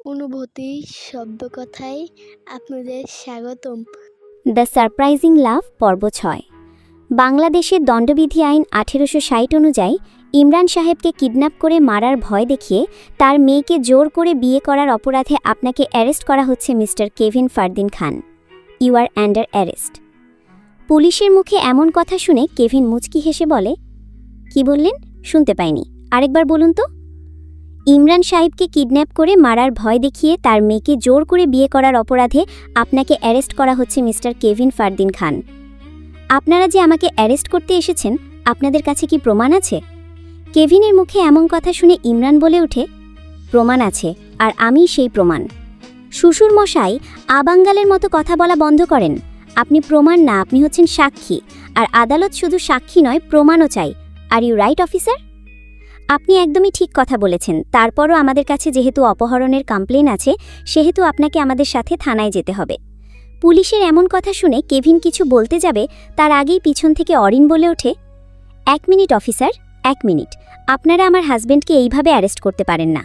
অনুভূতি শব্দকথায় আপনাদের স্বাগতম। দ্য সারপ্রাইজিং লাভ পর্ব ৬। বাংলাদেশের দণ্ডবিধি আইন ১৮৬০ অনুযায়ী ইমরান সাহেবকে কিডন্যাপ করে মারার ভয় দেখিয়ে তার মেয়েকে জোর করে বিয়ে করার অপরাধে আপনাকে অ্যারেস্ট করা হচ্ছে mister Kevin Fardin Khan. You are under arrest. পুলিশের মুখে এমন কথা শুনে কেভিন মুচকি হেসে বলে, কি বললেন? শুনতে পাইনি, আরেকবার বলুন তো। ইমরান সাহেবকে কিডন্যাপ করে মারার ভয় দেখিয়ে তার মেয়েকে জোর করে বিয়ে করার অপরাধে আপনাকে অ্যারেস্ট করা হচ্ছে মিস্টার কেভিন ফারদিন খান। আপনারা যে আমাকে অ্যারেস্ট করতে এসেছেন, আপনাদের কাছে কি প্রমাণ আছে? কেভিনের মুখে এমন কথা শুনে ইমরান বলে ওঠে, প্রমাণ আছে, আর আমি সেই প্রমাণ। শ্বশুর মশাই, আবাঙ্গালের মতো কথা বলা বন্ধ করেন। আপনি প্রমাণ না, আপনি হচ্ছেন সাক্ষী, আর আদালত শুধু সাক্ষী নয়, প্রমাণও চাই। Are you right officer? আপনি একদমই ঠিক কথা বলেছেন। তারপরও আমাদের কাছে যেহেতু অপহরণের কমপ্লেন আছে, সেহেতু আপনাকে আমাদের সাথে থানায় যেতে হবে। পুলিশের এমন কথা শুনে কেভিন কিছু বলতে যাবে, তার আগেই পিছন থেকে অরিন বলে ওঠে, ১ মিনিট অফিসার, ১ মিনিট। আপনারা আমার হাজব্যান্ডকে এইভাবে অ্যারেস্ট করতে পারেন না।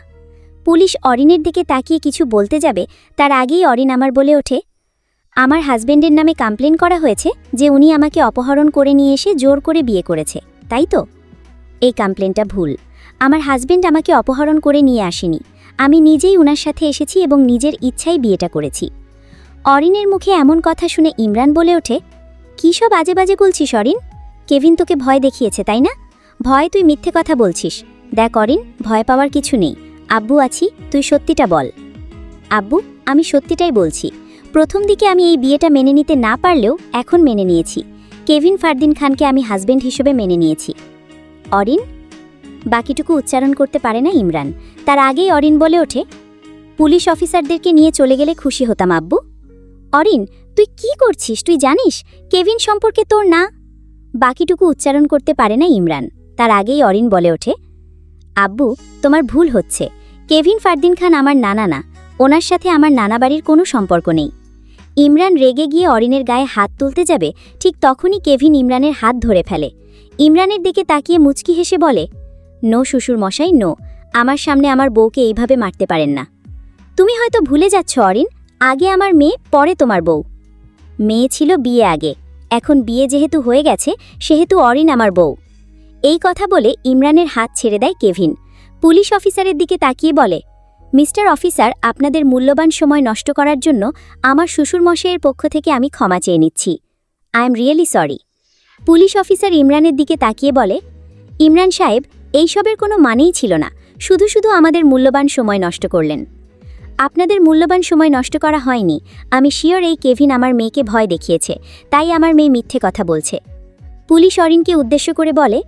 পুলিশ অরিনের দিকে তাকিয়ে কিছু বলতে যাবে, তার আগেই অরিন আমার বলে ওঠে, আমার হাজব্যান্ডের নামে কমপ্লেন করা হয়েছে যে উনি আমাকে অপহরণ করে নিয়ে এসে জোর করে বিয়ে করেছে, তাই তো? এই কমপ্লেনটা ভুল। আমার হাজব্যান্ড আমাকে অপহরণ করে নিয়ে আসেনি। আমি নিজেই উনার সাথে এসেছি এবং নিজের ইচ্ছাই বিয়েটা করেছি। অরিনের মুখে এমন কথা শুনে ইমরান বলে ওঠে, কী সব আজে বাজে বলছিস অরিন? কেভিন তোকে ভয় দেখিয়েছে, তাই না? ভয়? তুই মিথ্যে কথা বলছিস। দেখ অরিন, ভয় পাওয়ার কিছু নেই। আব্বু আছি, তুই সত্যিটা বল। আব্বু, আমি সত্যিটাই বলছি। প্রথম দিকে আমি এই বিয়েটা মেনে নিতে না পারলেও এখন মেনে নিয়েছি। কেভিন ফারদিন খানকে আমি হাজব্যান্ড হিসেবে মেনে নিয়েছি। অরিন? বাকিটুকু উচ্চারণ করতে পারে না ইমরান। তার আগেই অরিন বলে ওঠে, পুলিশ অফিসারদেরকে নিয়ে চলে গেলে খুশি হতাম আব্বু। অরিন, তুই কি করছিস? তুই জানিস কেভিন সম্পর্কে তোর না। বাকিটুকু উচ্চারণ করতে পারে না ইমরান। তার আগেই অরিন বলে ওঠে, আব্বু, তোমার ভুল হচ্ছে। কেভিন ফারদিন খান আমার নানা না। ওনার সাথে আমার নানা বাড়ির কোনো সম্পর্ক নেই। ইমরান রেগে গিয়ে অরিনের গায়ে হাত তুলতে যাবে, ঠিক তখনই কেভিন ইমরানের হাত ধরে ফেলে। ইমরানের দিকে তাকিয়ে মুচকি হেসে বলে, নো শ্বশুর মশাই, নো। আমার সামনে আমার বউকে এইভাবে মারতে পারেন না। তুমি হয়তো ভুলে যাচ্ছ অরিন, আগে আমার মেয়ে, পরে তোমার বউ। মেয়ে ছিল বিয়ে আগে, এখন বিয়ে যেহেতু হয়ে গেছে, সেহেতু অরিন আমার বউ। এই কথা বলে ইমরানের হাত ছেড়ে দেয় কেভিন। পুলিশ অফিসারের দিকে তাকিয়ে বলে, মিস্টার অফিসার, আপনাদের মূল্যবান সময় নষ্ট করার জন্য আমার শ্বশুরমশাইয়ের পক্ষ থেকে আমি ক্ষমা চেয়ে নিচ্ছি। I am really sorry. Police officer ইমরানের দিকে তাকিয়ে বলে, ইমরান সাহেব, এইসবের কোনো মানেই ছিল না। শুধু শুধু আমাদের মূল্যবান সময় নষ্ট করলেন। আপনাদের মূল্যবান সময় নষ্ট করা হয়নি। আমি শিওর এই কেভিন আমার মেয়েকে ভয় দেখিয়েছে, তাই আমার মেয়ে মিথ্যে কথা বলছে। পুলিশ অরিনকে উদ্দেশ্য করে বলে,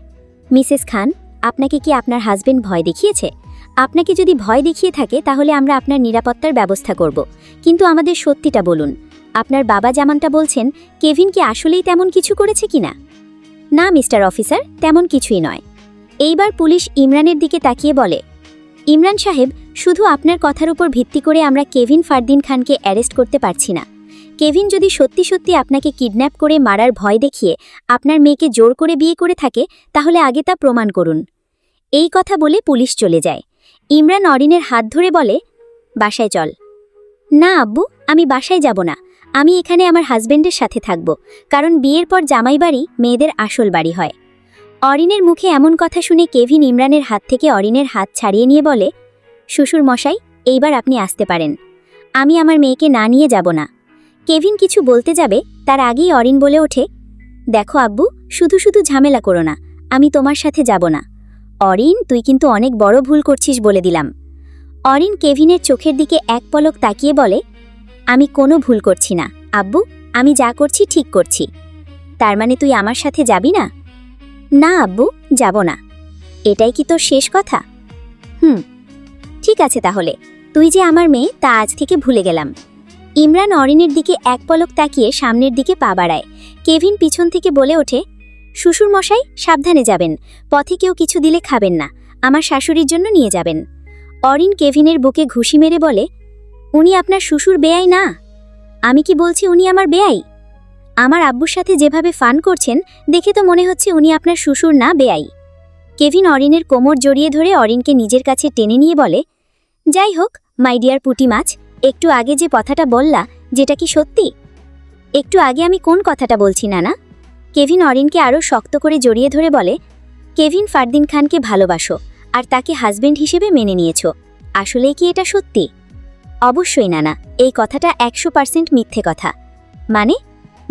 মিসেস খান, আপনাকে কি আপনার হাজবেন্ড ভয় দেখিয়েছে? আপনাকে যদি ভয় দেখিয়ে থাকে তাহলে আমরা আপনার নিরাপত্তার ব্যবস্থা করব, কিন্তু আমাদের সত্যিটা বলুন। আপনার বাবা যেমনটা বলছেন, কেভিন কি আসলেই তেমন কিছু করেছে কিনা? না মিস্টার অফিসার, তেমন কিছুই নয়। এইবার পুলিশ ইমরানের দিকে তাকিয়ে বলে, ইমরান সাহেব, শুধু আপনার কথার উপর ভিত্তি করে আমরা কেভিন ফারদিন খানকে অ্যারেস্ট করতে পারছি না। কেভিন যদি সত্যি সত্যি আপনাকে কিডন্যাপ করে মারার ভয় দেখিয়ে আপনার মেয়েকে জোর করে বিয়ে করে থাকে, তাহলে আগে তা প্রমাণ করুন। এই কথা বলে পুলিশ চলে যায়। ইমরান অরিনের হাত ধরে বলে, বাসায় চল। না আব্বু, আমি বাসায় যাব না। আমি এখানে আমার হাজবেন্ডের সাথে থাকব, কারণ বিয়ের পর জামাই বাড়ি মেয়েদের আসল বাড়ি হয়। অরিনের মুখে এমন কথা শুনে কেভিন ইমরানের হাত থেকে অরিনের হাত ছাড়িয়ে নিয়ে বলে, শ্বশুর মশাই, এইবার আপনি আসতে পারেন। আমি আমার মেয়েকে না নিয়ে যাব না। কেভিন কিছু বলতে যাবে, তার আগেই অরিন বলে ওঠে, দেখো আব্বু, শুধু শুধু ঝামেলা করো না। আমি তোমার সাথে যাব না। অরিন, তুই কিন্তু অনেক বড় ভুল করছিস বলে দিলাম। অরিন কেভিনের চোখের দিকে এক পলক তাকিয়ে বলে, আমি কোনো ভুল করছি না আব্বু, আমি যা করছি ঠিক করছি। তার মানে তুই আমার সাথে যাবি না? না আব্বু, যাব না। এটাই কি তোর শেষ কথা? ঠিক আছে তাহলে, তুই যে আমার মেয়ে তা আজ থেকে ভুলে গেলাম। ইমরান অরিনের দিকে এক পলক তাকিয়ে সামনের দিকে পা বাড়ায়। কেভিন পিছন থেকে বলে ওঠে, শ্বশুর মশাই, সাবধানে যাবেন। পথে কেউ কিছু দিলে খাবেন না। আমার শাশুড়ির জন্য নিয়ে যাবেন। অরিন কেভিনের বুকে ঘুষি মেরে বলে, উনি আপনার শ্বশুর বেয়াই না। আমি কি বলছি উনি আমার বেয়াই? আমার আব্বুর সাথে যেভাবে ফান করছেন, দেখে তো মনে হচ্ছে উনি আপনার শ্বশুর না, বেয়াই। কেভিন অরিনের কোমর জড়িয়ে ধরে অরিনকে নিজের কাছে টেনে নিয়ে বলে, যাই হোক, মাই ডিয়ার পুঁটি মাছ, একটু আগে যে কথাটা বললা, যেটা কি সত্যি? একটু আগে আমি কোন কথাটা বলছি নানা? কেভিন অরিনকে আরও শক্ত করে জড়িয়ে ধরে বলে, কেভিন ফারদিন খানকে ভালোবাসো আর তাকে হাজবেন্ড হিসেবে মেনে নিয়েছো। আসলেই কি এটা সত্যি? অবশ্যই নানা, এই কথাটা 100% মিথ্যে কথা।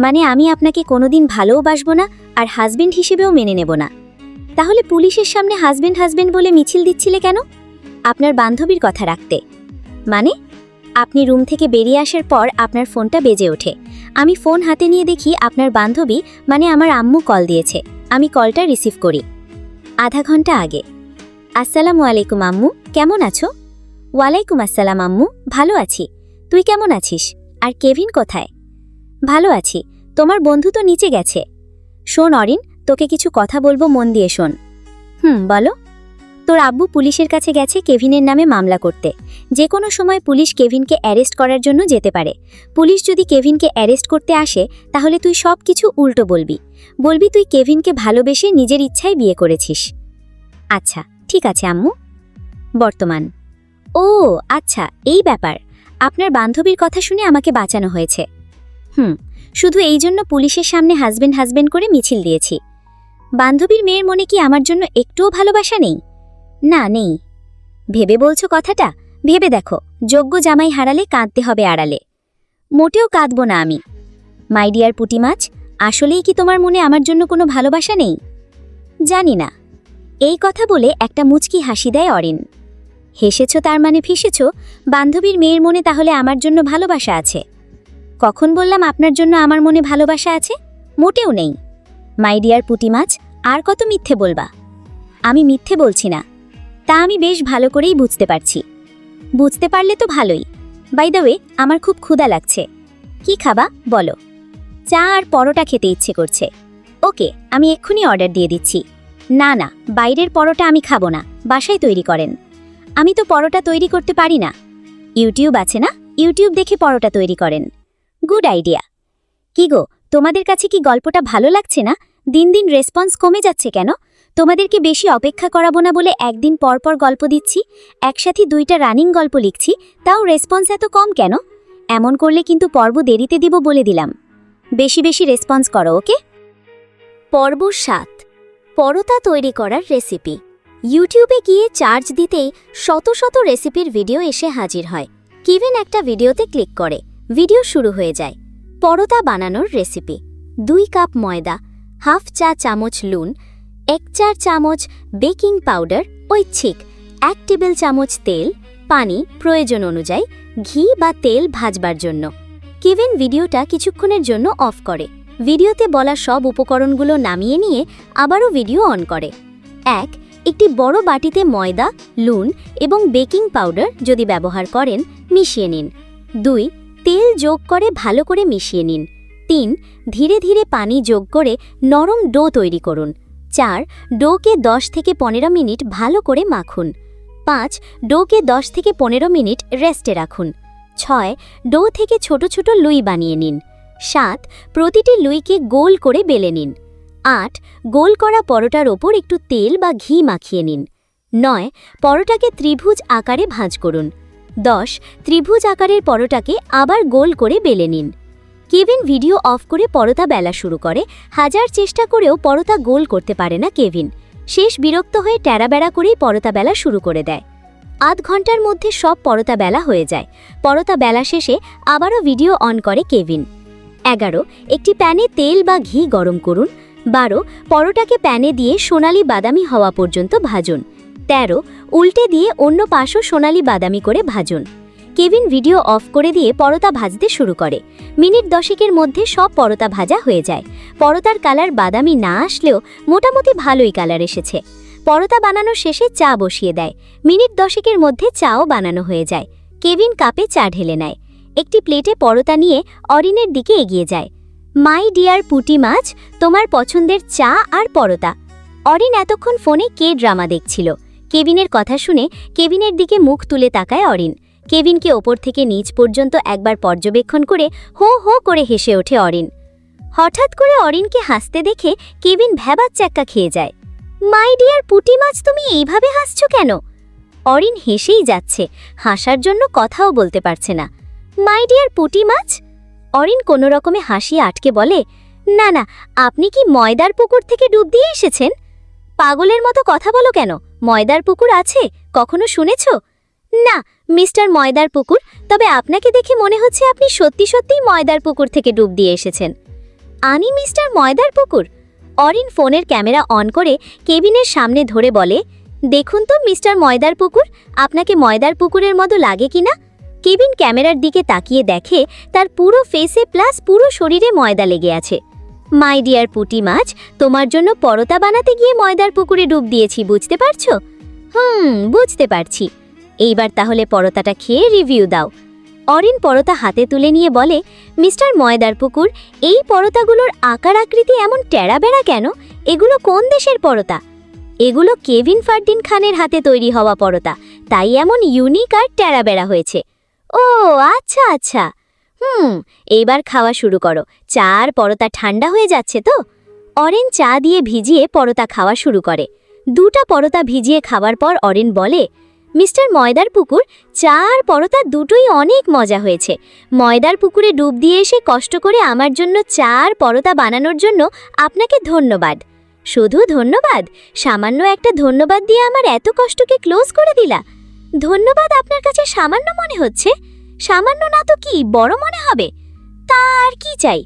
মানে আমি আপনাকে কোনোদিন ভালোবাসবো না আর হাজবেন্ড হিসেবেও মেনে নেব না। তাহলে পুলিশের সামনে হাজবেন্ড হাজবেন্ড বলে মিছিল দিচ্ছিলে কেন? আপনার বান্ধবীর কথা রাখতে। মানে? আপনি রুম থেকে বেরিয়ে আসার পর আপনার ফোনটা বেজে ওঠে। আমি ফোন হাতে নিয়ে দেখি আপনার বান্ধবী মানে আমার আম্মু কল দিয়েছে। আমি কলটা রিসিভ করি। আধা ঘন্টা আগে। আসসালামু আলাইকুম আম্মু, কেমন আছো? ওয়ালাইকুম আসসালাম আম্মু, ভালো আছি। তুই কেমন আছিস? আর কেভিন কোথায়? ভালো আছি। তোমার বন্ধু তো নিচে গেছে। শোন অরিন, তোকে কিছু কথা বলবো, মন দিয়ে শোন। বলো। তোর আব্বু পুলিশের কাছে গেছে কেভিনের নামে মামলা করতে। যে কোনো সময় পুলিশ কেভিনকে অ্যারেস্ট করার জন্য যেতে পারে। পুলিশ যদি কেভিনকে অ্যারেস্ট করতে আসে তাহলে তুই সব কিছু উল্টো বলবি। তুই কেভিনকে ভালোবেসে নিজের ইচ্ছায় বিয়ে করেছিস। আচ্ছা ঠিক আছে আম্মু। বর্তমান। ও আচ্ছা, এই ব্যাপার। আপনার বান্ধবীর কথা শুনে আমাকে বাঁচানো হয়েছে। শুধু এই জন্য পুলিশের সামনে হাজবেন্ড হাজবেন্ড করে মিছিল দিয়েছি। বান্ধবীর মেয়ের মনে কি আমার জন্য একটুও ভালোবাসা নেই? না, নেই। ভেবে বলছো কথাটা? ভেবে দেখো, যোগ্য জামাই হারালে কাঁদতে হবে আড়ালে। মোটেও কাঁদব না আমি। মাই ডিয়ার পুঁটি মাছ, আসলেই কি তোমার মনে আমার জন্য কোনো ভালোবাসা নেই? জানি না। এই কথা বলে একটা মুচকি হাসি দেয় অরিন। হেসেছ তার মানে ফেসেছ? বান্ধবীর মেয়ের মনে তাহলে আমার জন্য ভালোবাসা আছে? কখন বললাম আপনার জন্য আমার মনে ভালোবাসা আছে? মোটেও নেই। মাই ডিয়ার পুঁটি মাছ, আর কত মিথ্যে বলবা? আমি মিথ্যে বলছি না। তা আমি বেশ ভালো করেই বুঝতে পারছি। বুঝতে পারলে তো ভালোই। বাই দ্য ওয়ে, আমার খুব ক্ষুধা লাগছে। কি খাবা বলো? চা আর পরোটা খেতে ইচ্ছে করছে। ওকে, আমি এক্ষুনি অর্ডার দিয়ে দিচ্ছি। না না, বাইরের পরোটা আমি খাবো না, বাসায় তৈরি করেন। আমি তো পরোটা তৈরি করতে পারি না। ইউটিউব আছে না, ইউটিউব দেখে পরোটা তৈরি করেন। Good idea. কি গো, তোমাদের কাছে কি গল্পটা ভালো লাগছে না? দিন দিন রেসপন্স কমে যাচ্ছে কেন? তোমাদেরকে বেশি অপেক্ষা করাবো না বলে একদিন পর পর গল্প দিচ্ছি, একসাথে 2টা রানিং গল্প লিখছি, তাও রেসপন্স এত কম কেন? এমন করলে কিন্তু পর্ব দেরিতে দিব বলে দিলাম। বেশি বেশি রেসপন্স করো, ওকে? পর্ব 7, পরোটা তৈরি করার রেসিপি। ইউটিউবে গিয়ে চার্জ দিতেই শত শত রেসিপির ভিডিও এসে হাজির হয়। কেভিন একটা ভিডিওতে ক্লিক করে, ভিডিও শুরু হয়ে যায়। পরোটা বানানোর রেসিপি: 2 কাপ ময়দা, হাফ চা চামচ নুন, 1 4 চামচ বেকিং পাউডার ঐচ্ছিক, 1 টেবিল চামচ তেল, পানি প্রয়োজন অনুযায়ী, ঘি বা তেল ভাজবার জন্য। কেভিন ভিডিওটা কিছুক্ষণের জন্য অফ করে। ভিডিওতে বলা সব উপকরণগুলো নামিয়ে নিয়ে আবারও ভিডিও অন করে। 1. একটি বড় বাটিতে ময়দা, নুন এবং বেকিং পাউডার যদি ব্যবহার করেন মিশিয়ে নিন। 2. তেল যোগ করে ভালো করে মিশিয়ে নিন। 3. ধীরে ধীরে পানি যোগ করে নরম ডো তৈরি করুন। 4. ডোকে 10 থেকে 15 মিনিট ভালো করে মাখুন। 5. ডোকে 10 থেকে 15 মিনিট রেস্টে রাখুন। 6. ডো থেকে ছোট ছোট লুই বানিয়ে নিন। 7. প্রতিটি লুইকে গোল করে বেলে নিন। 8. গোল করা পরোটার ওপর একটু তেল বা ঘি মাখিয়ে নিন। 9. পরোটাকে ত্রিভুজ আকারে ভাঁজ করুন। 10. ত্রিভুজ আকারের পরোটাকে আবার গোল করে বেলে নিন। কেভিন ভিডিও অফ করে পরোটা বেলা শুরু করে। হাজার চেষ্টা করেও পরোটা গোল করতে পারে না কেভিন। শেষ বিরক্ত হয়ে ট্যাড়াবেড়া করেই পরোটা বেলা শুরু করে দেয়। আধ ঘন্টার মধ্যে সব পরোটা বেলা হয়ে যায়। পরোটা বেলা শেষে আবারও ভিডিও অন করে কেভিন। 11. একটি প্যানে তেল বা ঘি গরম করুন। 12. পরোটাকে প্যানে দিয়ে সোনালি বাদামি হওয়া পর্যন্ত ভাজুন। 13. উল্টে দিয়ে অন্য পাশও সোনালি বাদামি করে ভাজুন। কেভিন ভিডিও অফ করে দিয়ে পরোটা ভাজতে শুরু করে। মিনিট 10-এর মধ্যে সব পরোটা ভাজা হয়ে যায়। পরোটার কালার বাদামি না আসলেও মোটামুটি ভালোই কালার এসেছে। পরোটা বানানোর শেষে চা বসিয়ে দেয়। মিনিট 10-এর মধ্যে চাও বানানো হয়ে যায়। কেভিন কাপে চা ঢেলে নেয়। একটি প্লেটে পরোটা নিয়ে অরিনের দিকে এগিয়ে যায়। মাই ডিয়ার পুঁটি মাছ, তোমার পছন্দের চা আর পরোটা। অরিন এতক্ষণ ফোনে কে ড্রামা দেখছিল। কেভিনের কথা শুনে কেভিনের দিকে মুখ তুলে তাকায় অরিন। কেভিনকে ওপর থেকে নিচ পর্যন্ত একবার পর্যবেক্ষণ করে হো হো করে হেসে ওঠে অরিন। হঠাৎ করে অরিনকে হাসতে দেখে কেভিন ভ্যাবাচ্যাক্কা খেয়ে যায়। মাই ডিয়ার পুঁটি মাছ, তুমি এইভাবে হাসছো কেন? অরিন হেসেই যাচ্ছে, হাসার জন্য কথাও বলতে পারছে না। মাই ডিয়ার পুঁটি মাছ। অরিন কোনো রকমে হাসি আটকে বলে, না না, আপনি কি ময়দার পুকুর থেকে ডুব দিয়ে এসেছেন? পাগলের মতো কথা বলো কেন? ময়দার পুকুর আছে, কখনো শুনেছ? না মিস্টার ময়দার পুকুর, তবে আপনাকে দেখে মনে হচ্ছে আপনি সত্যি সত্যিই ময়দার পুকুর থেকে ডুব দিয়ে এসেছেন। আমি মিস্টার ময়দার পুকুর? অরিন ফোনের ক্যামেরা অন করে কেবিনের সামনে ধরে বলে, দেখুন তো মিস্টার ময়দার পুকুর, আপনাকে ময়দার পুকুরের মতো লাগে কিনা? কেবিন ক্যামেরার দিকে তাকিয়ে দেখে তার পুরো ফেসে প্লাস পুরো শরীরে ময়দা লেগে আছে। মাই ডিয়ার পুঁটি মাছ, তোমার জন্য পরোটা বানাতে গিয়ে ময়দার পুকুরে ডুব দিয়েছি, বুঝতে পারছো? বুঝতে পারছি। এইবার তাহলে পরোটাটা খেয়ে রিভিউ দাও। অরিন পরোটা হাতে তুলে নিয়ে বলে, মিস্টার ময়দার পুকুর, এই পরোটাগুলোর আকার আকৃতি এমন টেড়াবেড়া কেন? এগুলো কোন দেশের পরোটা? এগুলো কেভিন ফারদিন খানের হাতে তৈরি হওয়া পরোটা, তাই এমন ইউনিক আর টেড়াবেড়া হয়েছে। ও আচ্ছা আচ্ছা, এইবার খাওয়া শুরু করো। চা আর পরোটা ঠান্ডা হয়ে যাচ্ছে তো? অরিন চা দিয়ে ভিজিয়ে পরোটা খাওয়া শুরু করে। দুটা পরোটা ভিজিয়ে খাওয়ার পর অরিন বলে, মিস্টার ময়দার পুকুর, চা আর পরোটা দুটোই অনেক মজা হয়েছে। ময়দার পুকুরে ডুব দিয়ে এসে কষ্ট করে আমার জন্য চা আর পরোটা বানানোর জন্য আপনাকে ধন্যবাদ। শুধু ধন্যবাদ? সামান্য একটা ধন্যবাদ দিয়ে আমার এত কষ্টকে ক্লোজ করে দিলা? ধন্যবাদ আপনার কাছে সামান্য মনে হচ্ছে? সামান্য না তো কি বড় মনে হবে? তা আর কি চাই?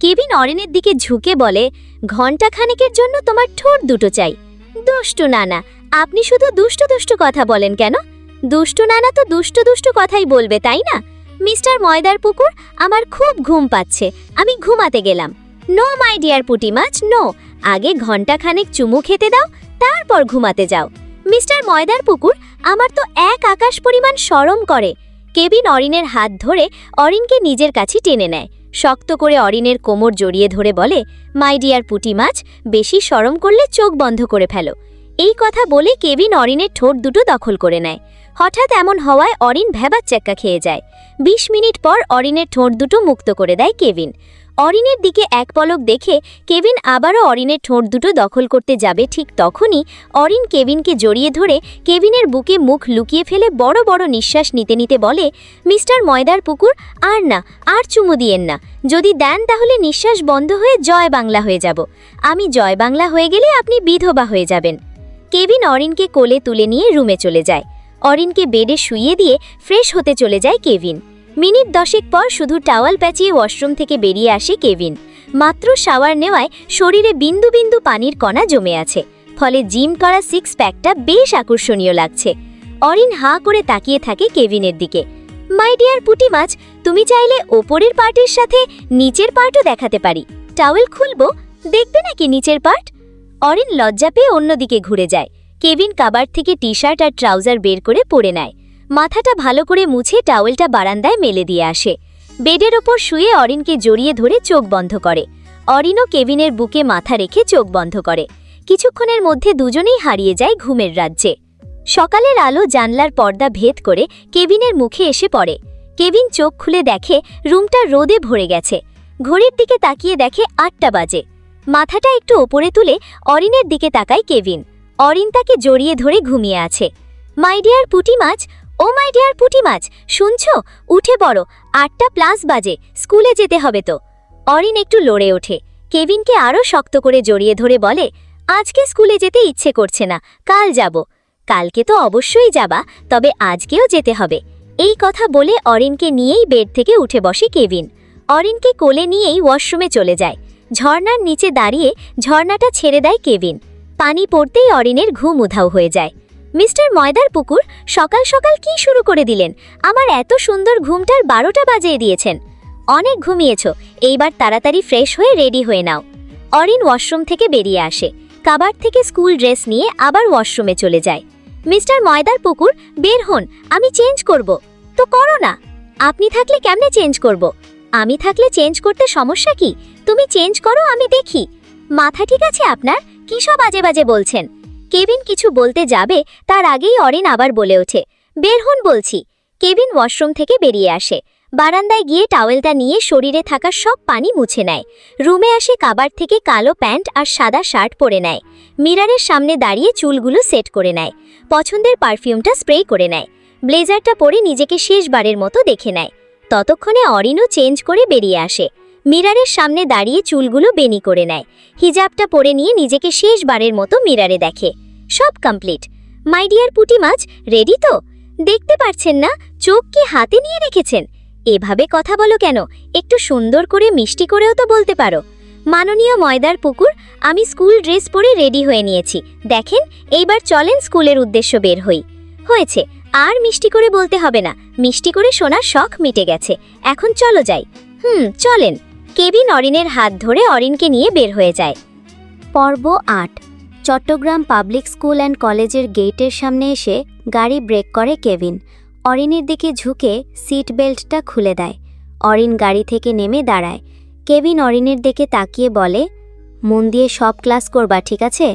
কেভিন অরিনের দিকে ঝুঁকে বলে, ঘণ্টাখানেকের জন্য তোমার ঠোঁট দুটো চাই। দুষ্টু নানা, আপনি শুধু দুষ্ট দুষ্ট কথা বলেন কেন? দুষ্টু নানা তো দুষ্ট দুষ্ট কথাই বলবে, তাই না? মিস্টার ময়দার পুকুর, আমার খুব ঘুম পাচ্ছে, আমি ঘুমাতে গেলাম। নো মাই ডিয়ার পুঁটি মাছ, নো। আগে ঘণ্টাখানেক চুমু খেতে দাও, তারপর ঘুমাতে যাও। মিস্টার ময়দার পুকুর, আমার তো এক আকাশ পরিমাণ শরম করে। কেভিন অরিনের হাত ধরে অরিনকে নিজের কাছে টেনে নেয়। শক্ত করে অরিনের কোমর জড়িয়ে ধরে বলে, মাই ডিয়ার পুঁটি মাছ, বেশি শরম করলে চোখ বন্ধ করে ফেলো। এই কথা বলে কেভিন অরিনের ঠোঁট দুটো দখল করে নেয়। হঠাৎ এমন হওয়ায় অরিন ভ্যাবাচ্চাক্কা খেয়ে যায়। ২০ মিনিট পর অরিনের ঠোঁট দুটো মুক্ত করে দেয় কেভিন। অরিনের দিকে এক পলক দেখে কেভিন আবারও অরিনের ঠোঁট দুটো দখল করতে যাবে, ঠিক তখনই অরিন কেভিনকে জড়িয়ে ধরে কেভিনের বুকে মুখ লুকিয়ে ফেলে বড় বড় নিঃশ্বাস নিতে নিতে বলে, মিস্টার ময়দার পুকুর, আর না, আর চুমু দিয়েন না। যদি দেন তাহলে নিঃশ্বাস বন্ধ হয়ে জয় বাংলা হয়ে যাব। আমি জয় বাংলা হয়ে গেলে আপনি বিধবা হয়ে যাবেন। কেভিন অরিনকে কোলে তুলে নিয়ে রুমে চলে যায়। অরিনকে বেডে শুইয়ে দিয়ে ফ্রেশ হতে চলে যায় কেভিন। মিনিট 10 পর শুধু টাওয়াল প্যাচিয়ে ওয়াশরুম থেকে বেরিয়ে আসে কেভিন। মাত্র শাওয়ার নেওয়ায় শরীরে বিন্দু বিন্দু পানির কণা জমে আছে, ফলে জিম করা সিক্স প্যাকটা বেশ আকর্ষণীয় লাগছে। অরিন হাঁ করে তাকিয়ে থাকে কেভিনের দিকে। মাই ডিয়ার পুঁটি মাছ, তুমি চাইলে ওপরের পার্টের সাথে নিচের পার্টও দেখাতে পারি। টাওয়েল খুলবো, দেখবে নাকি নিচের পার্ট? অরিন লজ্জা পেয়ে অন্যদিকে ঘুরে যায়। কেভিন কাবার থেকে টি শার্ট আর ট্রাউজার বের করে পরে নেয়। মাথাটা ভালো করে মুছে টাওয়েলটা বারান্দায় মেলে দিয়ে আসে। বেডের ওপর শুয়ে অরিনকে জড়িয়ে ধরে চোখ বন্ধ করে। অরিনও কেভিনের বুকে মাথা রেখে চোখ বন্ধ করে। কিছুক্ষণের মধ্যে দুজনেই হারিয়ে যায় ঘুমের রাজ্যে। সকালের আলো জানলার পর্দা ভেদ করে কেভিনের মুখে এসে পড়ে। কেভিন চোখ খুলে দেখে রুমটা রোদে ভরে গেছে। ঘড়ির দিকে তাকিয়ে দেখে 8টা বাজে। মাথাটা একটু ওপরে তুলে অরিনের দিকে তাকায় কেভিন। অরিন তাকে জড়িয়ে ধরে ঘুমিয়ে আছে। মাই ডিয়ার পুঁটি মাছ, ও মাই ডিয়ার পুঁটি মাছ, শুনছো? উঠে পড়ো, 8টা+ বাজে, স্কুলে যেতে হবে তো। অরিন একটু লড়ে ওঠে। কেভিনকে আরও শক্ত করে জড়িয়ে ধরে বলে, আজকে স্কুলে যেতে ইচ্ছে করছে না, কাল যাব। কালকে তো অবশ্যই যাবা, তবে আজকেও যেতে হবে। এই কথা বলে অরিনকে নিয়েই বেড থেকে উঠে বসে কেভিন। অরিনকে কোলে নিয়েই ওয়াশরুমে চলে যায়। ঝর্ণার নিচে দাঁড়িয়ে ঝর্ণাটা ছেড়ে দেয় কেভিন। পানি পড়তেই অরিনের ঘুম উধাও হয়ে যায়। মিস্টার ময়দার পুকুর, সকাল সকাল কি শুরু করে দিলেন? আমার এত সুন্দর ঘুমটার 12টা বাজিয়ে দিয়েছেন। অনেক ঘুমিয়েছ, এইবার তাড়াতাড়ি ফ্রেশ হয়ে রেডি হয়ে নাও। অরিন ওয়াশরুম থেকে বেরিয়ে আসে। কাবার থেকে স্কুল ড্রেস নিয়ে আবার ওয়াশরুমে চলে যায়। মিস্টার ময়দার পুকুর, বের হন, আমি চেঞ্জ করব। তো করো না। আপনি থাকলে কেমনে চেঞ্জ করব? আমি থাকলে চেঞ্জ করতে সমস্যা কি? তুমি চেঞ্জ করো, আমি দেখি। মাথা ঠিক আছে আপনার? কি সব বাজে বাজে বলছেন? কেভিন কিছু বলতে যাবে, তার আগেই অরিন আবার বলে ওঠে, বের হন বলছি। কেভিন ওয়াশরুম থেকে বেরিয়ে আসে। বারান্দায় গিয়ে টাওয়েলটা নিয়ে শরীরে থাকা সব পানি মুছে নেয়। রুমে আসে কাবার থেকে কালো প্যান্ট আর সাদা শার্ট পরে নেয়। মিররের সামনে দাঁড়িয়ে চুলগুলো সেট করে নেয়। পছন্দের পারফিউমটা স্প্রে করে নেয়। ব্লেজারটা পরে নিজেকে শেষবারের মতো দেখে নেয়। ততক্ষণে অরিনও চেঞ্জ করে বেরিয়ে আসে। মিররের সামনে দাঁড়িয়ে চুলগুলো বেনি করে নেয়। হিজাবটা পরে নিয়ে নিজেকে শেষবারের মতো মিররে দেখে। সব কমপ্লিট। মাই ডিয়ার পুটি মাছ, রেডি তো? দেখতে পারছেন না চোখ কি হাতে নিয়ে রেখেছেন? এভাবে কথা বলো কেন? একটু সুন্দর করে মিষ্টি করেও তো বলতে পারো। মাননীয় ময়দার পুকুর, আমি স্কুল ড্রেস পরে রেডি হয়ে নিয়েছি। দেখেন, এইবার চলেন স্কুলের উদ্দেশ্য বের হই। হয়েছে, আর মিষ্টি করে বলতে হবে না। মিষ্টি করে শোনার শখ মিটে গেছে। এখন চলো যাই। চলেন। কেবিন অরিনের হাত ধরে অরিনকে নিয়ে বের হয়ে যায়। পর্ব ৮। চট্টগ্রাম পাবলিক স্কুল অ্যান্ড কলেজের গেটের সামনে এসে গাড়ি ব্রেক করে কেবিন। অরিনের দিকে ঝুঁকে সিট বেল্টটা খুলে দেয়। অরিন গাড়ি থেকে নেমে দাঁড়ায়। কেবিন অরিনের দিকে তাকিয়ে বলে, মন দিয়ে সব ক্লাস করবা, ঠিক আছে?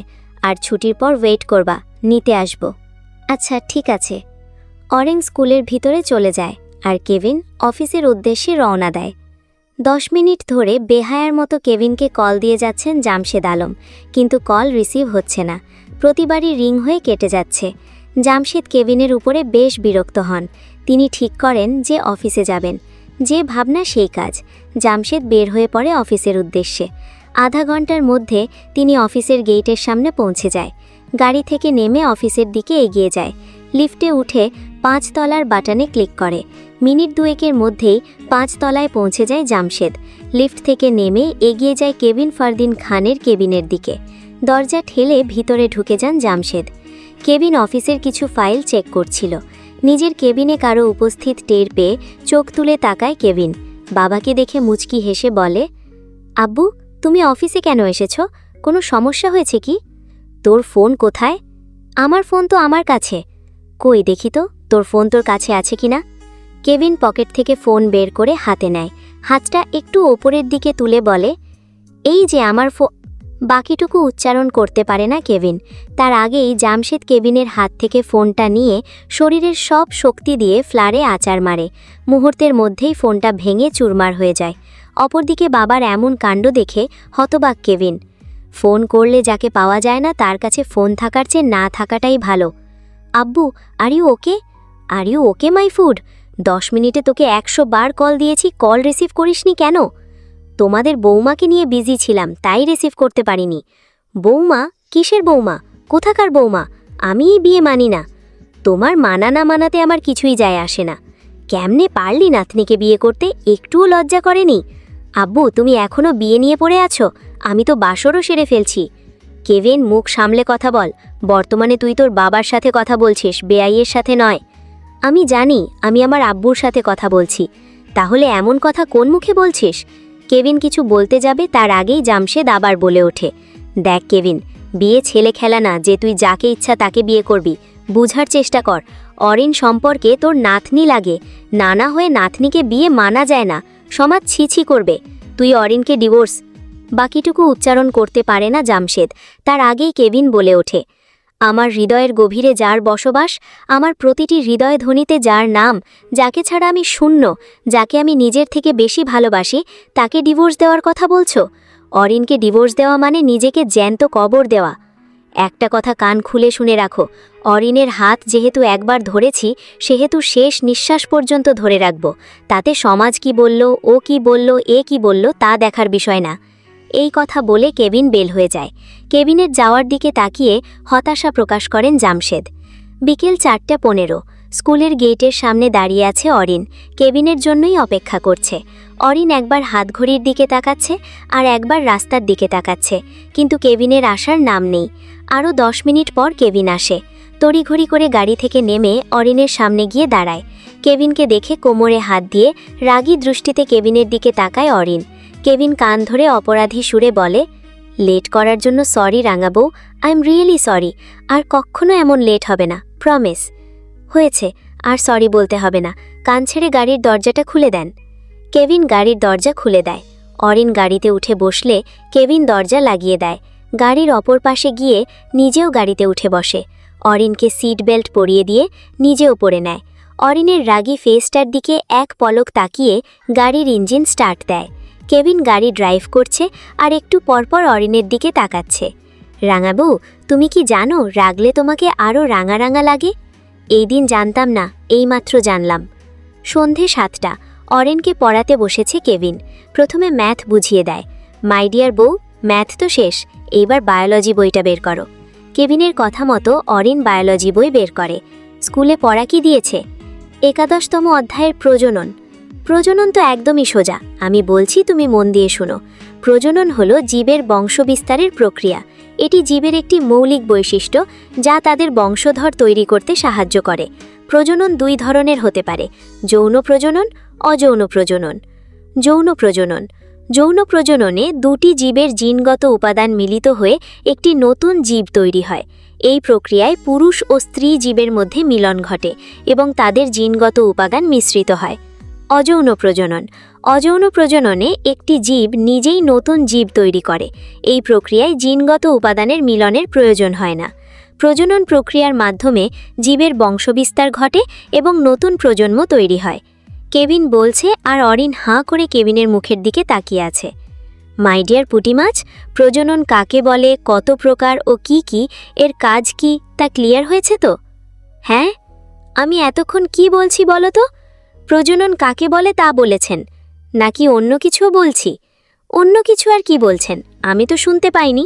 আর ছুটির পর ওয়েট করবা, নিতে আসব। আচ্ছা, ঠিক আছে। অরিন স্কুলের ভিতরে চলে যায় আর কেবিন অফিসের উদ্দেশ্যে রওনা দেয়। 10 মিনিট ধরে বেহায়ার মতো কেবিনকে কল দিয়ে যাচ্ছেন জামশেদ আলম, কিন্তু কল রিসিভ হচ্ছে না। প্রতিবারই রিং হয়ে কেটে যাচ্ছে। জামশেদ কেবিনের উপরে বেশ বিরক্ত হন। তিনি ঠিক করেন যে অফিসে যাবেন। যে ভাবনা সেই কাজ। জামশেদ বের হয়ে পড়ে অফিসের উদ্দেশ্যে। আধা ঘন্টার মধ্যে তিনি অফিসের গেটের সামনে পৌঁছে যায়। গাড়ি থেকে নেমে অফিসের দিকে এগিয়ে যায়। লিফটে উঠে 5 তলার বাটনে ক্লিক করে। মিনিট দুয়েকের মধ্যেই 5 তলায় পৌঁছে যায় জামশেদ। লিফট থেকে নেমে এগিয়ে যায় কেবিন ফারদিন খানের কেবিনের দিকে। দরজা ঠেলে ভিতরে ঢুকে যান জামশেদ। কেবিন অফিসের কিছু ফাইল চেক করছিল। নিজের কেবিনে কারো উপস্থিত টের পেয়ে চোখ তুলে তাকায় কেবিন। বাবাকে দেখে মুচকি হেসে বলে, আব্বু, তুমি অফিসে কেন এসেছ? কোনো সমস্যা হয়েছে কি? তোর ফোন কোথায়? আমার ফোন তো আমার কাছে। কই দেখি তো, তোর ফোন তোর কাছে আছে কিনা? কেবিন পকেট থেকে ফোন বের করে হাতে নেয়। হাতটা একটু ওপরের দিকে তুলে বলে, এই যে আমার বাকিটুকু উচ্চারণ করতে পারে না কেবিন। তার আগেই জামশেদ কেবিনের হাত থেকে ফোনটা নিয়ে শরীরের সব শক্তি দিয়ে ফ্লারে আচার মারে। মুহূর্তের মধ্যেই ফোনটা ভেঙে চুরমার হয়ে যায়। অপরদিকে বাবার এমন কাণ্ড দেখে হতবাক কেবিন। ফোন করলে যাকে পাওয়া যায় না তার কাছে ফোন থাকার চেয়ে না থাকাটাই ভালো। আব্বু, are you okay my food? 10 মিনিটে তোকে 100 বার কল দিয়েছি, কল রিসিভ করিসনি কেন? তোমাদের বৌমাকে নিয়ে বিজি ছিলাম, তাই রিসিভ করতে পারিনি। বৌমা? কিসের বৌমা? কোথাকার বৌমা? আমি এই বিয়ে মানি না। তোমার মানা না মানাতে আমার কিছুই যায় আসে না। কেমনে পারলি নাতনিকে বিয়ে করতে? একটুও লজ্জা করেনি? আব্বু, তুমি এখনও বিয়ে নিয়ে পড়ে আছো? আমি তো বাসরও সেরে ফেলছি। কেভিন, মুখ সামলে কথা বল। বর্তমানে তুই তোর বাবার সাথে কথা বলছিস, বেআইয়ের সাথে নয়। আমি জানি, আমি আমার আব্বুর সাথে কথা বলছি। তাহলে এমন কথা কোন মুখে বলছিস? কেভিন কিছু বলতে যাবে তার আগেই জামশেদ আবার বলে ওঠে, দেখ কেভিন, বিয়ে ছেলে খেলা না যে তুই যাকে ইচ্ছা তাকে বিয়ে করবি। বুঝার চেষ্টা কর। অরিন সম্পর্কে তোর নাতনি লাগে। নানা হয়ে নাতনিকে বিয়ে মানা যায় না, সমাজ ছিছি করবে। তুই অরিনকে ডিভোর্স। বাকিটুকু উচ্চারণ করতে পারে না জামশেদ। তার আগেই কেভিন বলে ওঠে, আমার হৃদয়ের গভীরে যার বসবাস, আমার প্রতিটি হৃদয় ধ্বনিতে যার নাম, যাকে ছাড়া আমি শূন্য, যাকে আমি নিজের থেকে বেশি ভালোবাসি, তাকে ডিভোর্স দেওয়ার কথা বলছো? অরিনকে ডিভোর্স দেওয়া মানে নিজেকে জ্যান্ত কবর দেওয়া। একটা কথা কান খুলে শুনে রাখো, অরিনের হাত যেহেতু একবার ধরেছি, সেহেতু শেষ নিঃশ্বাস পর্যন্ত ধরে রাখব। তাতে সমাজ কি বলল, ও কি বলল, এ কি বলল, তা দেখার বিষয় না। এই কথা বলে কেবিন বেল হয়ে যায়। কেবিনের যাওয়ার দিকে তাকিয়ে হতাশা প্রকাশ করেন জামশেদ। বিকেল 4:15। স্কুলের গেটের সামনে দাঁড়িয়ে আছে অরিন। কেবিনের জন্যই অপেক্ষা করছে। অরিন একবার হাতঘড়ির দিকে তাকাচ্ছে আর একবার রাস্তার দিকে তাকাচ্ছে, কিন্তু কেবিনের আসার নাম নেই। আরও 10 মিনিট পর কেবিন আসে। তড়িঘড়ি করে গাড়ি থেকে নেমে অরিনের সামনে গিয়ে দাঁড়ায়। কেবিনকে দেখে কোমরে হাত দিয়ে রাগী দৃষ্টিতে কেবিনের দিকে তাকায় অরিন। কেবিন কান ধরে অপরাধী সুরে বলে, লেট করার জন্য সরি রাঙাবো, আই এম রিয়েলি সরি। আর কখনো এমন লেট হবে না, প্রমিস। হয়েছে, আর সরি বলতে হবে না। কান ছেড়ে গাড়ির দরজাটা খুলে দেন। কেবিন গাড়ির দরজা খুলে দেয়। অরিন গাড়িতে উঠে বসলে কেবিন দরজা লাগিয়ে দেয়। গাড়ির অপর পাশে গিয়ে নিজেও গাড়িতে উঠে বসে। অরিনকে সিট বেল্ট পরিয়ে দিয়ে নিজেও পরে নেয়। অরিনের রাগী ফেসটার দিকে এক পলক তাকিয়ে গাড়ির ইঞ্জিন স্টার্ট দেয়। কেভিন গাড়ি ড্রাইভ করছে আর একটু পরপর অরিনের দিকে তাকাচ্ছে। রাঙাবু, তুমি কি জানো রাগলে তোমাকে আরও রাঙা রাঙা লাগে? এই দিন জানতাম না, এইমাত্র জানলাম। সন্ধে 7টা, অরিনকে পড়াতে বসেছে কেভিন। প্রথমে ম্যাথ বুঝিয়ে দেয়। মাই ডিয়ার বউ, ম্যাথ তো শেষ, এইবার বায়োলজি বইটা বের করো। কেভিনের কথা মতো অরিন বায়োলজি বই বের করে। স্কুলে পড়া কি দিয়েছে? 11তম অধ্যায়ের প্রজনন। প্রজনন তো একদমই সোজা, আমি বলছি তুমি মন দিয়ে শোনো। প্রজনন হলো জীবের বংশবিস্তারের প্রক্রিয়া। এটি জীবের একটি মৌলিক বৈশিষ্ট্য যা তাদের বংশধর তৈরি করতে সাহায্য করে। প্রজনন 2 ধরনের হতে পারে: যৌন প্রজনন, অযৌন প্রজনন। যৌন প্রজনন যৌন প্রজননে 2টি জীবের জিনগত উপাদান মিলিত হয়ে একটি নতুন জীব তৈরি হয়। এই প্রক্রিয়ায় পুরুষ ও স্ত্রী জীবের মধ্যে মিলন ঘটে এবং তাদের জিনগত উপাদান মিশ্রিত হয়। অযৌন প্রজনন অযৌন প্রজননে একটি জীব নিজেই নতুন জীব তৈরি করে। এই প্রক্রিয়ায় জিনগত উপাদানের মিলনের প্রয়োজন হয় না। প্রজনন প্রক্রিয়ার মাধ্যমে জীবের বংশবিস্তার ঘটে এবং নতুন প্রজন্ম তৈরি হয়। কেভিন বলছে আর অরিন হাঁ করে কেভিনের মুখের দিকে তাকিয়ে আছে। মাই ডিয়ার পুঁটি মাছ, প্রজনন কাকে বলে, কত প্রকার ও কি কি, এর কাজ কি তা ক্লিয়ার হয়েছে তো? হ্যাঁ, আমি এতক্ষণ কি বলছি বলো তো? প্রজনন কাকে বলে তা বলেছেন, নাকি অন্য কিছুও বলছি? অন্য কিছু আর কি বলছেন, আমি তো শুনতে পাইনি।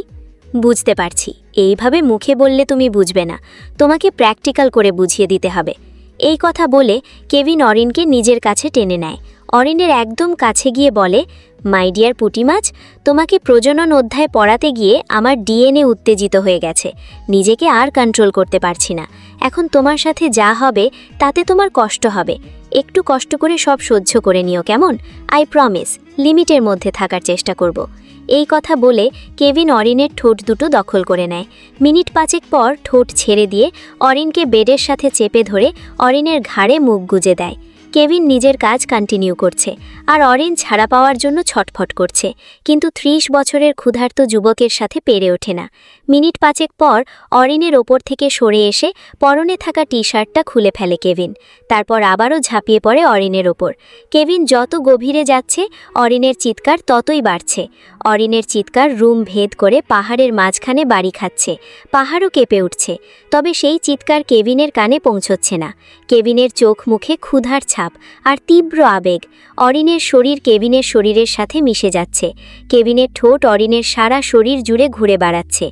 বুঝতে পারছি, এইভাবে মুখে বললে তুমি বুঝবে না, তোমাকে প্র্যাকটিক্যাল করে বুঝিয়ে দিতে হবে। এই কথা বলে কেভিন অরিনকে নিজের কাছে টেনে নেয়। অরিনের একদম কাছে গিয়ে বলে, মাই ডিয়ার পুঁটি মাছ, তোমাকে প্রজনন অধ্যায় পড়াতে গিয়ে আমার ডিএনএ উত্তেজিত হয়ে গেছে। নিজেকে আর কন্ট্রোল করতে পারছি না। এখন তোমার সাথে যা হবে তাতে তোমার কষ্ট হবে। একটু কষ্ট করে সব সহ্য করে নিও, কেমন? আই প্রমিস, লিমিটের মধ্যে থাকার চেষ্টা করব। এই কথা বলে কেভিন অরিনের ঠোঁট দুটো দখল করে নেয়। মিনিট 5 পর ঠোঁট ছেড়ে দিয়ে অরিনকে বেডের সাথে চেপে ধরে অরিনের ঘাড়ে মুখ গুজে দেয়। কেভিন নিজের কাজ কন্টিনিউ করছে আর অরিন ছাড়া পাওয়ার জন্য ছটফট করছে, কিন্তু 30 বছরের ক্ষুধার্ত যুবকের সাথে পেরে ওঠে না। মিনিট 5 পর অরিনের ওপর থেকে সরে এসে পরনে থাকা টি-শার্টটা খুলে ফেলে কেভিন। তারপর আবারও ঝাঁপিয়ে পড়ে অরিনের ওপর। কেভিন যত গভীরে যাচ্ছে অরিনের চিৎকার ততই বাড়ছে। অরিনের চিৎকার রুম ভেদ করে পাহাড়ের মাঝখানে বাড়ি খাচ্ছে। পাহাড়ও কেঁপে উঠছে, তবে সেই চিৎকার কেভিনের কানে পৌঁছচ্ছে না। কেভিনের চোখ মুখে ক্ষুধার ছাপ আর তীব্র আবেগ। অরিনের শরীর কেভিনের শরীরের সাথে মিশে যাচ্ছে। কেভিনের ঠোঁট অরিনের সারা শরীর জুড়ে ঘুরে বেড়াচ্ছে।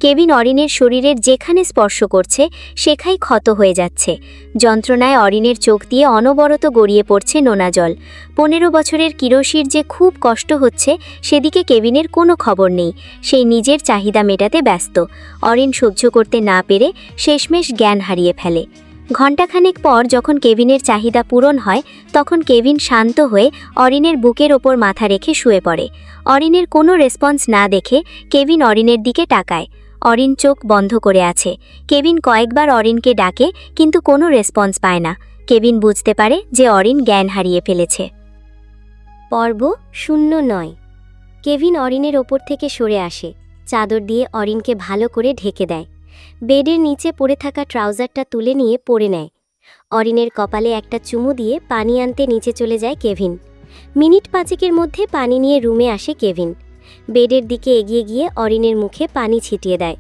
কেভিন অরিনের শরীরের যেখানে স্পর্শ করছে সেখানেই ক্ষত হয়ে যাচ্ছে। যন্ত্রণায় অরিনের চোখ দিয়ে অনবরত গড়িয়ে পড়ছে নোনা জল। 15 বছরের কিরোশির যে খুব কষ্ট হচ্ছে সেদিকে কেভিনের কোনো খবর নেই। সেই নিজের চাহিদা মেটাতে ব্যস্ত। অরিন সহ্য করতে না পেরে শেষমেশ জ্ঞান হারিয়ে ফেলে। ঘণ্টাখানেক পর যখন কেভিনের চাহিদা পূরণ হয় তখন কেভিন শান্ত হয়ে অরিনের বুকের ওপর মাথা রেখে শুয়ে পড়ে। অরিনের কোনো রেসপন্স না দেখে কেভিন অরিনের দিকে তাকায়। অরিন চোখ বন্ধ করে আছে। কেভিন কয়েকবার অরিনকে ডাকে, কিন্তু কোনো রেসপন্স পায় না। কেভিন বুঝতে পারে যে অরিন জ্ঞান হারিয়ে ফেলেছে। পর্ব 09। কেভিন অরিনের ওপর থেকে সরে আসে, চাদর দিয়ে অরিনকে ভালো করে ঢেকে দেয়। বেডের নিচে পড়ে থাকা ট্রাউজারটা তুলে নিয়ে পরে নেয়। অরিনের কপালে একটা চুমু দিয়ে পানি আনতে নিচে চলে যায় কেভিন। মিনিট 5 মধ্যে পানি নিয়ে রুমে আসে কেভিন। বেডের দিকে এগিয়ে গিয়ে অরিনের মুখে পানি ছিটিয়ে দেয়।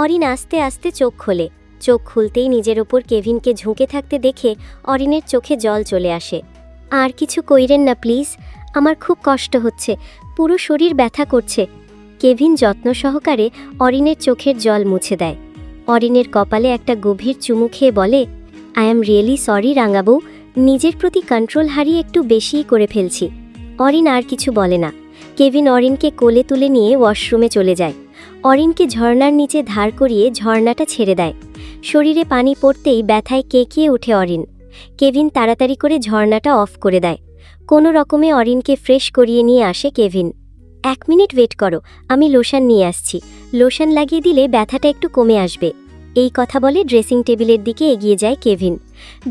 অরিন আস্তে আস্তে চোখ খোলে। চোখ খুলতেই নিজের ওপর কেভিনকে ঝুঁকে থাকতে দেখে অরিনের চোখে জল চলে আসে। আর কিছু কইরেন না প্লিজ, আমার খুব কষ্ট হচ্ছে, পুরো শরীর ব্যথা করছে। কেভিন যত্ন সহকারে অরিনের চোখের জল মুছে দেয়। অরিনের কপালে একটা গভীর চুমু খেয়ে বলে, আই অ্যাম রিয়েলি সরি রাঙাবু, নিজের প্রতি কন্ট্রোল হারিয়ে একটু বেশিই করে ফেলছি। অরিন আর কিছু বলে না। কেভিন অরিনকে কোলে তুলে নিয়ে ওয়াশরুমে চলে যায়। অরিনকে ঝর্ণার নিচে ধার করিয়ে ঝর্ণাটা ছেড়ে দেয়। শরীরে পানি পড়তেই ব্যথায় কেঁকিয়ে ওঠে অরিন। কেভিন তাড়াতাড়ি করে ঝর্ণাটা অফ করে দেয়। কোনো রকমে অরিনকে ফ্রেশ করিয়ে নিয়ে আসে কেভিন। 1 মিনিট ওয়েট করো, আমি লোশন নিয়ে আসছি। লোশন লাগিয়ে দিলে ব্যথাটা একটু কমে আসবে। এই কথা বলে ড্রেসিং টেবিলের দিকে এগিয়ে যায় কেভিন।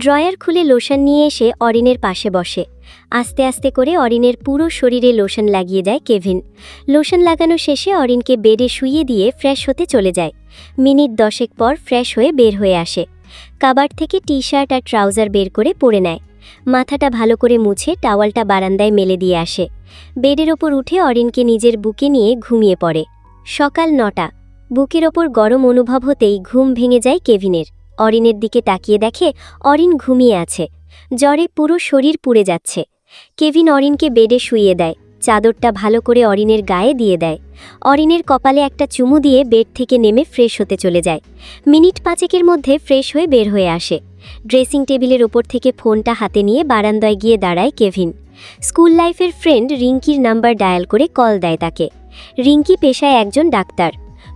ড্রয়ার খুলে লোশন নিয়ে এসে অরিনের পাশে বসে। আস্তে আস্তে করে অরিনের পুরো শরীরে লোশন লাগিয়ে দেয় কেভিন। লোশন লাগানো শেষে অরিনকে বেডে শুইয়ে দিয়ে ফ্রেশ হতে চলে যায়। মিনিট 10 পর ফ্রেশ হয়ে বের হয়ে আসে। কাবার্ড থেকে টি শার্ট আর ট্রাউজার বের করে পরে নেয়। মাথাটা ভালো করে মুছে টাওয়ালটা বারান্দায় মেলে দিয়ে আসে। বেডের ওপর উঠে অরিনকে নিজের বুকে নিয়ে ঘুমিয়ে পড়ে। সকাল 9টা। বুকের ওপর গরম অনুভব হতেই ঘুম ভেঙে যায় কেভিনের। অরিনের দিকে তাকিয়ে দেখে অরিন ঘুমিয়ে আছে। জ্বরে পুরো শরীর পুড়ে যাচ্ছে। কেভিন অরিনকে বেডে শুইয়ে দেয়। চাদরটা ভালো করে অরিনের গায়ে দিয়ে দেয়। অরিনের কপালে একটা চুমু দিয়ে বেড থেকে নেমে ফ্রেশ হতে চলে যায়। মিনিট 5 মধ্যে ফ্রেশ হয়ে বের হয়ে আসে। ড্রেসিং টেবিলের ওপর থেকে ফোনটা হাতে নিয়ে বারান্দায় গিয়ে দাঁড়ায় কেভিন। স্কুল লাইফের ফ্রেন্ড রিঙ্কির নাম্বার ডায়াল করে কল দেয় তাকে। রিঙ্কি পেশায় একজন ডাক্তার।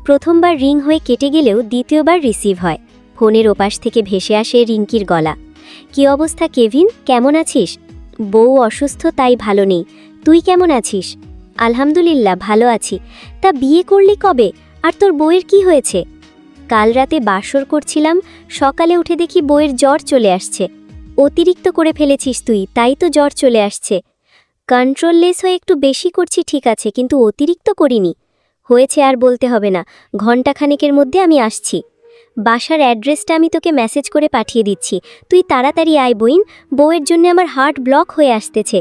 প্রথমবার রিং হয়ে কেটে গেলেও দ্বিতীয়বার রিসিভ হয়। ফোনের ওপাশ থেকে ভেসে আসে রিঙ্কির গলা। কী অবস্থা কেভিন, কেমন আছিস? বউ অসুস্থ তাই ভালো নেই। তুই কেমন আছিস? আলহামদুলিল্লাহ ভালো আছি। তা বিয়ে করলি কবে? আর তোর বউয়ের কি হয়েছে? কাল রাতে বাসর করছিলাম, সকালে উঠে দেখি বউয়ের জ্বর চলে আসছে। অতিরিক্ত করে ফেলেছিস তুই, তাই তো জ্বর চলে আসছে। কন্ট্রোললেস হয়ে একটু বেশি করছি ঠিক আছে, কিন্তু অতিরিক্ত করিনি। হয়েছে আর বলতে হবে না, ঘণ্টাখানেকের মধ্যে আমি আসছি। বাসার অ্যাড্রেসটা আমি তোকে মেসেজ করে পাঠিয়ে দিচ্ছি, তুই তাড়াতাড়ি আয় বইন, বউয়ের জন্য আমার হার্ট ব্লক হয়ে আসতেছে।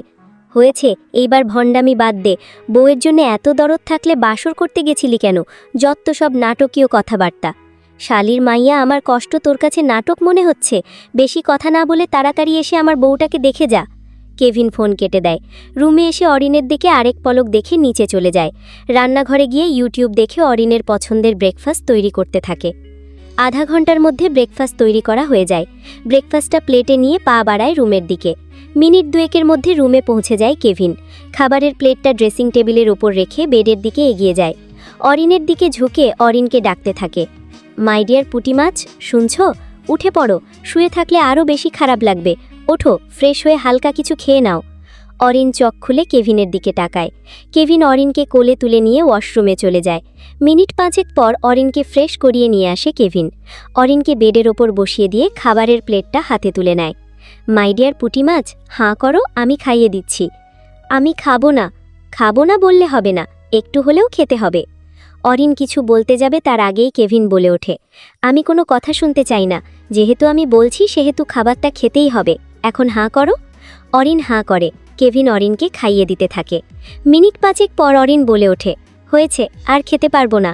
হয়েছে, এইবার ভণ্ডামি বাদ দে। বউয়ের জন্য এত দরদ থাকলে বাসর করতে গেছিলি কেন? যত সব নাটকীয় কথাবার্তা। শালির মাইয়া, আমার কষ্ট তোর কাছে নাটক মনে হচ্ছে? বেশি কথা না বলে তাড়াতাড়ি এসে আমার বউটাকে দেখে যা। কেভিন ফোন কেটে দেয়। রুমে এসে অরিনের দিকে আরেক পলক দেখে নিচে চলে যায়। রান্নাঘরে গিয়ে ইউটিউব দেখে অরিনের পছন্দের ব্রেকফাস্ট তৈরি করতে থাকে। আধা ঘন্টার মধ্যে ব্রেকফাস্ট তৈরি করা হয়ে যায়। ব্রেকফাস্টটা প্লেটে নিয়ে পা বাড়ায় রুমের দিকে। মিনিট 2 মধ্যে রুমে পৌঁছে যায় কেভিন। খাবারের প্লেটটা ড্রেসিং টেবিলের ওপর রেখে বেডের দিকে এগিয়ে যায়। অরিনের দিকে ঝুঁকে অরিনকে ডাকতে থাকে। মাই ডিয়ার পুঁটি মাছ, শুনছ? উঠে পড়ো, শুয়ে থাকলে আরও বেশি খারাপ লাগবে। ওঠো, ফ্রেশ হয়ে হালকা কিছু খেয়ে নাও। অরিন চোখ খুলে কেভিনের দিকে তাকায়। কেভিন অরিনকে কোলে তুলে নিয়ে ওয়াশরুমে চলে যায়। মিনিট 5 পর অরিনকে ফ্রেশ করিয়ে নিয়ে আসে কেভিন। অরিনকে বেডের ওপর বসিয়ে দিয়ে খাবারের প্লেটটা হাতে তুলে নেয়। মাই ডিয়ার পুঁটি মাছ, হাঁ করো, আমি খাইয়ে দিচ্ছি। আমি খাবো না। খাবো না বললে হবে না, একটু হলেও খেতে হবে। অরিন কিছু বলতে যাবে তার আগেই কেভিন বলে ওঠে, আমি কোনো কথা শুনতে চাই না। যেহেতু আমি বলছি সেহেতু খাবারটা খেতেই হবে। এখন হাঁ করো। অরিন হাঁ করে। কেভিন অরিনকে খাইয়ে দিতে থাকে। মিনিট 5 পর অরিন বলে ওঠে, হয়েছে, আর খেতে পারবো না।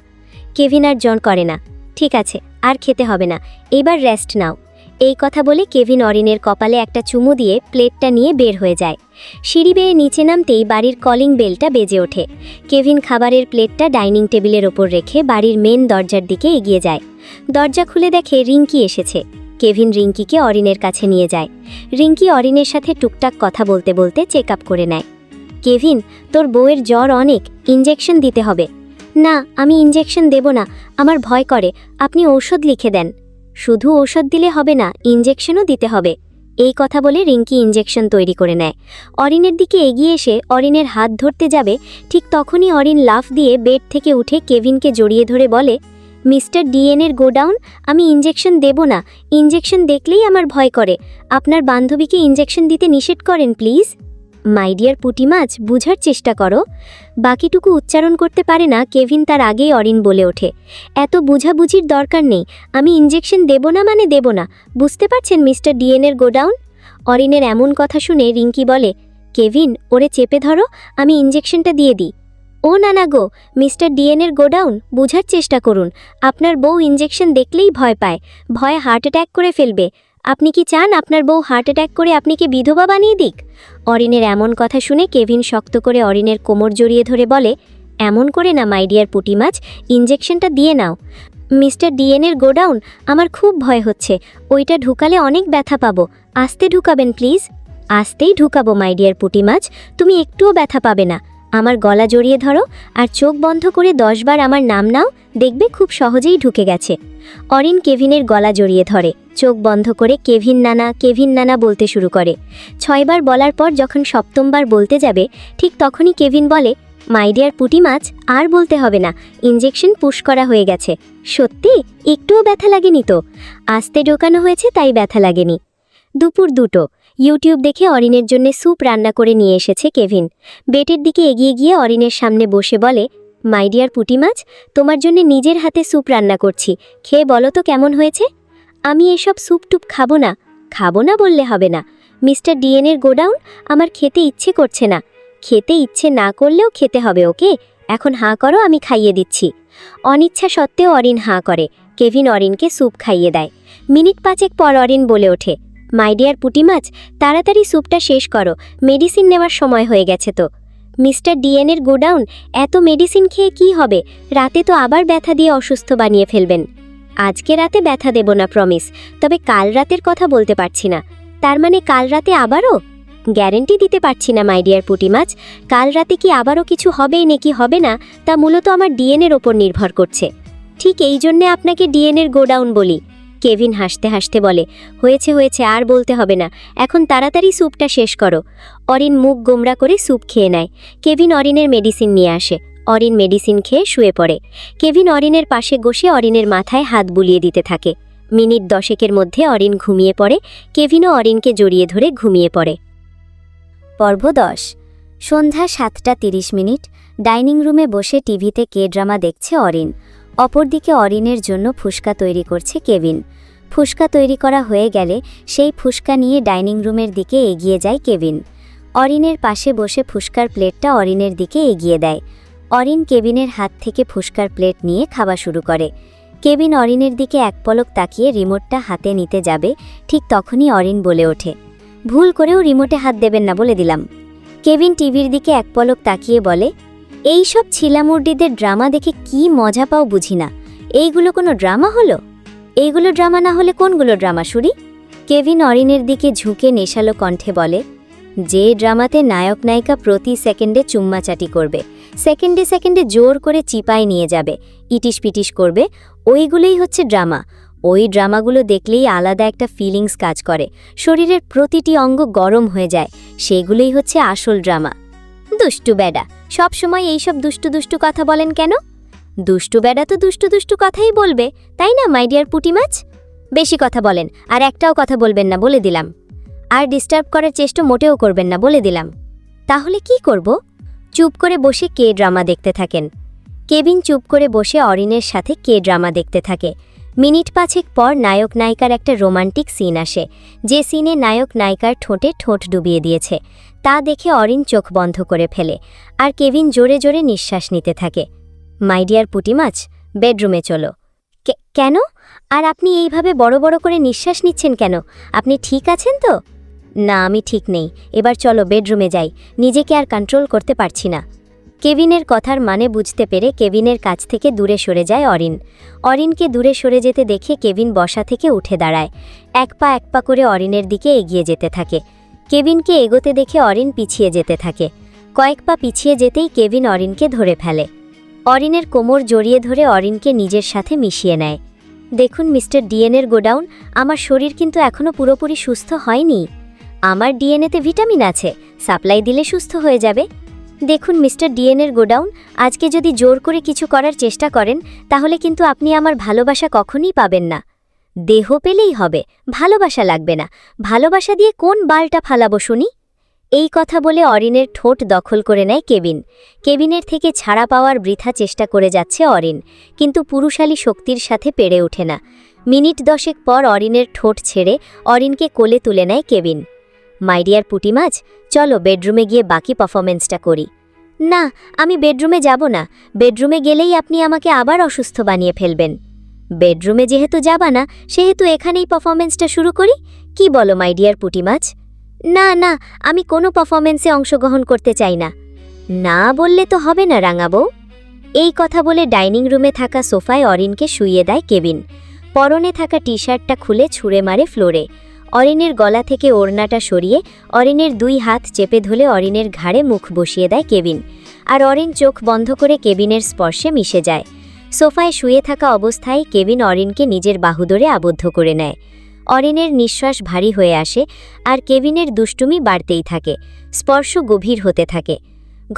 কেভিন আর জন করে না। ঠিক আছে, আর খেতে হবে না, এবার রেস্ট নাও। এই কথা বলে কেভিন অরিনের কপালে একটা চুমু দিয়ে প্লেটটা নিয়ে বের হয়ে যায়। সিঁড়ি বেয়ে নিচে নামতেই বাড়ির কলিং বেলটা বেজে ওঠে। কেভিন খাবারের প্লেটটা ডাইনিং টেবিলের ওপর রেখে বাড়ির মেন দরজার দিকে এগিয়ে যায়। দরজা খুলে দেখে রিঙ্কি এসেছে। কেভিন রিঙ্কিকে অরিনের কাছে নিয়ে যায়। রিঙ্কি অরিনের সাথে টুকটাক কথা বলতে বলতে চেক আপ করে নেয়। কেভিন, তোর বউয়ের জ্বর অনেক, ইঞ্জেকশন দিতে হবে। না, আমি ইঞ্জেকশন দেব না, আমার ভয় করে। আপনি ঔষধ লিখে দেন। শুধু ঔষধ দিলে হবে না, ইঞ্জেকশনও দিতে হবে। এই কথা বলে রিঙ্কি ইঞ্জেকশন তৈরি করে নেয়। অরিনের দিকে এগিয়ে এসে অরিনের হাত ধরতে যাবে, ঠিক তখনই অরিন লাফ দিয়ে বেড থেকে উঠে কেভিনকে জড়িয়ে ধরে বলে, মিস্টার ডিএনের গোডাউন, আমি ইঞ্জেকশন দেব না। ইঞ্জেকশন দেখলেই আমার ভয় করে। আপনার বান্ধবীকে ইঞ্জেকশন দিতে নিষেধ করেন প্লিজ। মাই ডিয়ার পুঁটি মাছ, বুঝার চেষ্টা করো। বাকিটুকু উচ্চারণ করতে পারে না কেভিন, তার আগেই অরিন বলে ওঠে, এত বুঝাবুঝির দরকার নেই। আমি ইঞ্জেকশন দেব না মানে দেব না, বুঝতে পারছেন মিস্টার ডিএনের গোডাউন? অরিনের এমন কথা শুনে রিঙ্কি বলে, কেভিন, ওরে চেপে ধরো, আমি ইঞ্জেকশনটা দিয়ে দিই। ও না না গো, মিস্টার ডিএনের গোডাউন, বুঝার চেষ্টা করুন। আপনার বউ ইঞ্জেকশন দেখলেই ভয় পায়, ভয়ে হার্ট অ্যাটাক করে ফেলবে। আপনি কি চান আপনার বউ হার্ট অ্যাটাক করে আপনাকে বিধবা বানিয়ে দিক? অরিনের এমন কথা শুনে কেভিন শক্ত করে অরিনের কোমর জড়িয়ে ধরে বলে, এমন করে না মাই ডিয়ার পুঁটি মাছ, ইঞ্জেকশনটা দিয়ে নাও। মিস্টার ডিএনের গোডাউন, আমার খুব ভয় হচ্ছে, ওইটা ঢুকালে অনেক ব্যথা পাবো। আস্তে ঢুকাবেন প্লিজ। আস্তেই ঢুকাবো মাই ডিয়ার পুঁটি মাছ, তুমি একটুও ব্যথা পাবে না। আমার গলা জড়িয়ে ধরো আর চোখ বন্ধ করে 10 বার আমার নাম নাও, দেখবে খুব সহজেই ঢুকে গেছে। অরিন কেভিনের গলা জড়িয়ে ধরে, চোখ বন্ধ করে কেভিন নানা বলতে শুরু করে। 6 বার বলার পর যখন 7ম বার বলতে যাবে, ঠিক তখনই কেভিন বলে, মাই ডিয়ার পুঁটি মাছ, আর বলতে হবে না, ইঞ্জেকশন পুশ করা হয়ে গেছে। সত্যি? একটুও ব্যথা লাগেনি তো? আস্তে ঢোকানো হয়েছে তাই ব্যথা লাগেনি। দুপুর 2টো। ইউটিউব দেখে অরিনের জন্য স্যুপ রান্না করে নিয়ে এসেছে কেভিন। বেটের দিকে এগিয়ে গিয়ে অরিনের সামনে বসে বলে, মাই ডিয়ার পুঁটি মাছ, তোমার জন্য নিজের হাতে স্যুপ রান্না করছি, খেয়ে বলো তো কেমন হয়েছে। আমি এসব স্যুপ টুপ খাবো না বললে হবে না। মিস্টার ডিএনের গোডাউন, আমার খেতে ইচ্ছে করছে না। খেতে ইচ্ছে না করলেও খেতে হবে, ওকে? এখন হাঁ করো, আমি খাইয়ে দিচ্ছি। অনিচ্ছা সত্ত্বেও অরিন হাঁ করে। কেভিন অরিনকে স্যুপ খাইয়ে দেয়। মিনিট 5 পর অরিন বলে ওঠে, মাই ডিয়ার পুঁটি মাছ, তাড়াতাড়ি স্যুপটা শেষ করো, মেডিসিন নেওয়ার সময় হয়ে গেছে তো। মিস্টার ডিএনের গোডাউন, এত মেডিসিন খেয়ে কি হবে? রাতে তো আবার ব্যথা দিয়ে অসুস্থ বানিয়ে ফেলবেন। আজকে রাতে ব্যথা দেব না, প্রমিস। তবে কাল রাতের কথা বলতে পারছি না। তার মানে কাল রাতে আবারও? গ্যারেন্টি দিতে পারছি না মাই ডিয়ার পুঁটি মাছ। কাল রাতে কি আবারও কিছু হবেই নাকি হবে না, তা মূলত আমার ডিএনএর ওপর নির্ভর করছে। ঠিক এই জন্যে আপনাকে ডিএনএর গোডাউন বলি। কেভিন হাসতে হাসতে বলে, হয়েছে, আর বলতে হবে না। এখন তাড়াতাড়ি স্যুপটা শেষ করো। অরিন মুখ গোমরা করে স্যুপ খেয়ে নেয়। কেভিন অরিনের মেডিসিন নিয়ে আসে। অরিন মেডিসিন খেয়ে শুয়ে পড়ে। কেভিন অরিনের পাশে বসে অরিনের মাথায় হাত বুলিয়ে দিতে থাকে। মিনিট 10 মধ্যে অরিন ঘুমিয়ে পড়ে। কেভিনও অরিনকে জড়িয়ে ধরে ঘুমিয়ে পড়ে। পর্ব 10। সন্ধ্যা 7:30। ডাইনিং রুমে বসে টিভিতে কে ড্রামা দেখছে অরিন। অপরদিকে অরিনের জন্য ফুসকা তৈরি করছে কেভিন। ফুসকা তৈরি করা হয়ে গেলে সেই ফুসকা নিয়ে ডাইনিং রুমের দিকে এগিয়ে যায় কেভিন। অরিনের পাশে বসে ফুসকার প্লেটটা অরিনের দিকে এগিয়ে দেয়। অরিন কেভিনের হাত থেকে ফুসকার প্লেট নিয়ে খাওয়া শুরু করে। কেভিন অরিনের দিকে এক পলক তাকিয়ে রিমোটটা হাতে নিতে যাবে, ঠিক তখনই অরিন বলে ওঠে, ভুল করেও রিমোটে হাত দেবেন না বলে দিলাম। কেভিন টিভির দিকে এক পলক তাকিয়ে বলে, এই সব ছিলামুর্দিদের ড্রামা দেখে কি মজা পাও বুঝি না। এইগুলো কোনো ড্রামা হলো? এইগুলো ড্রামা না হলে কোনগুলো ড্রামা শুরি? কেভিন অরিনের দিকে ঝুঁকে নেশালো কণ্ঠে বলে, যে ড্রামাতে নায়ক নায়িকা প্রতি সেকেন্ডে চুম্মাচাটি করবে, সেকেন্ডে জোর করে চিপায় নিয়ে যাবে, ইটিস পিটিস করবে, ওইগুলোই হচ্ছে ড্রামা। ওই ড্রামাগুলো দেখলেই আলাদা একটা ফিলিংস কাজ করে, শরীরের প্রতিটি অঙ্গ গরম হয়ে যায়। সেগুলোই হচ্ছে আসল ড্রামা। দুষ্টু বেডা, সবসময় এইসব দুষ্টু কথা বলেন কেন? দুষ্টু বেডা তো দুষ্টু কথাই বলবে, তাই না মাই ডিয়ার পুঁটি মাছ? বেশি কথা বলেন, আর একটাও কথা বলবেন না বলে দিলাম। আর ডিস্টার্ব করার চেষ্টা মোটেও করবেন না বলে দিলাম। তাহলে কি করব? চুপ করে বসে কে ড্রামা দেখতে থাকেন। কেভিন চুপ করে বসে অরিনের সাথে কে ড্রামা দেখতে থাকে। মিনিট 5 পর নায়ক নায়িকার একটা রোমান্টিক সিন আসে, যে সিনে নায়ক নায়িকার ঠোঁটে ঠোঁট ডুবিয়ে দিয়েছে। তা দেখে অরিন চোখ বন্ধ করে ফেলে, আর কেভিন জোরে জোরে নিঃশ্বাস নিতে থাকে। মাই ডিয়ার পুঁটি মাছ, বেডরুমে চলো। কেন? আর আপনি এইভাবে বড় বড় করে নিঃশ্বাস নিচ্ছেন কেন? আপনি ঠিক আছেন তো? না, আমি ঠিক নেই। এবার চলো বেডরুমে যাই, নিজেকে আর কন্ট্রোল করতে পারছি না। কেভিনের কথার মানে বুঝতে পেরে কেভিনের কাছ থেকে দূরে সরে যায় অরিন। অরিনকে দূরে সরে যেতে দেখে কেভিন বসা থেকে উঠে দাঁড়ায়। এক পা করে অরিনের দিকে এগিয়ে যেতে থাকে। কেভিনকে এগোতে দেখে অরিন পিছিয়ে যেতে থাকে। কয়েক পা পিছিয়ে যেতেই কেভিন অরিনকে ধরে ফেলে। অরিনের কোমর জড়িয়ে ধরে অরিনকে নিজের সাথে মিশিয়ে নেয়। দেখুন মিস্টার ডিএনের গোডাউন, আমার শরীর কিন্তু এখনও পুরোপুরি সুস্থ হয়নি। আমার ডিএনএতে ভিটামিন আছে, সাপ্লাই দিলে সুস্থ হয়ে যাবে। দেখুন মিস্টার ডিএনের গোডাউন, আজকে যদি জোর করে কিছু করার চেষ্টা করেন তাহলে কিন্তু আপনি আমার ভালোবাসা কখনই পাবেন না। দেহ পেলেই হবে, ভালোবাসা লাগবে না। ভালোবাসা দিয়ে কোন বালটা ফালাবো শুনি? এই কথা বলে অরিনের ঠোঁট দখল করে নেয় কেভিন। কেভিনের থেকে ছাড়া পাওয়ার বৃথা চেষ্টা করে যাচ্ছে অরিন, কিন্তু পুরুষালী শক্তির সাথে পেরে ওঠে না। মিনিট 10 পর অরিনের ঠোঁট ছেড়ে অরিনকে কোলে তুলে নেয় কেভিন। মাই ডিয়ার পুঁটি মাছ, চলো বেডরুমে গিয়ে বাকি পারফরমেন্সটা করি। না, আমি বেডরুমে যাব না। বেডরুমে গেলেই আপনি আমাকে আবার অসুস্থ বানিয়ে ফেলবেন। বেডরুমে যেহেতু যাবা না, সেহেতু এখানেই পারফরমেন্সটা শুরু করি। কি বলো মাই ডিয়ার পুঁটি মাছ? না, আমি কোনো পারফরমেন্সে অংশগ্রহণ করতে চাই না। না বললে তো হবে না রাঙাবো। এই কথা বলে ডাইনিং রুমে থাকা সোফায় অরিনকে শুইয়ে দেয় কেভিন। পরনে থাকা টি শার্টটা খুলে ছুঁড়ে মারে ফ্লোরে। অরিনের গলা থেকে ওড়নাটা সরিয়ে অরিনের 2 হাত চেপে ধরে অরিনের ঘাড়ে মুখ বসিয়ে দেয় কেভিন, আর অরিন চোখ বন্ধ করে কেভিনের স্পর্শে মিশে যায়। সোফায় শুয়ে থাকা অবস্থায় কেভিন অরিনকে নিজের বাহু ধরে আবদ্ধ করে নেয়। অরিনের নিঃশ্বাস ভারী হয়ে আসে, আর কেভিনের দুষ্টুমি বাড়তেই থাকে। স্পর্শ গভীর হতে থাকে।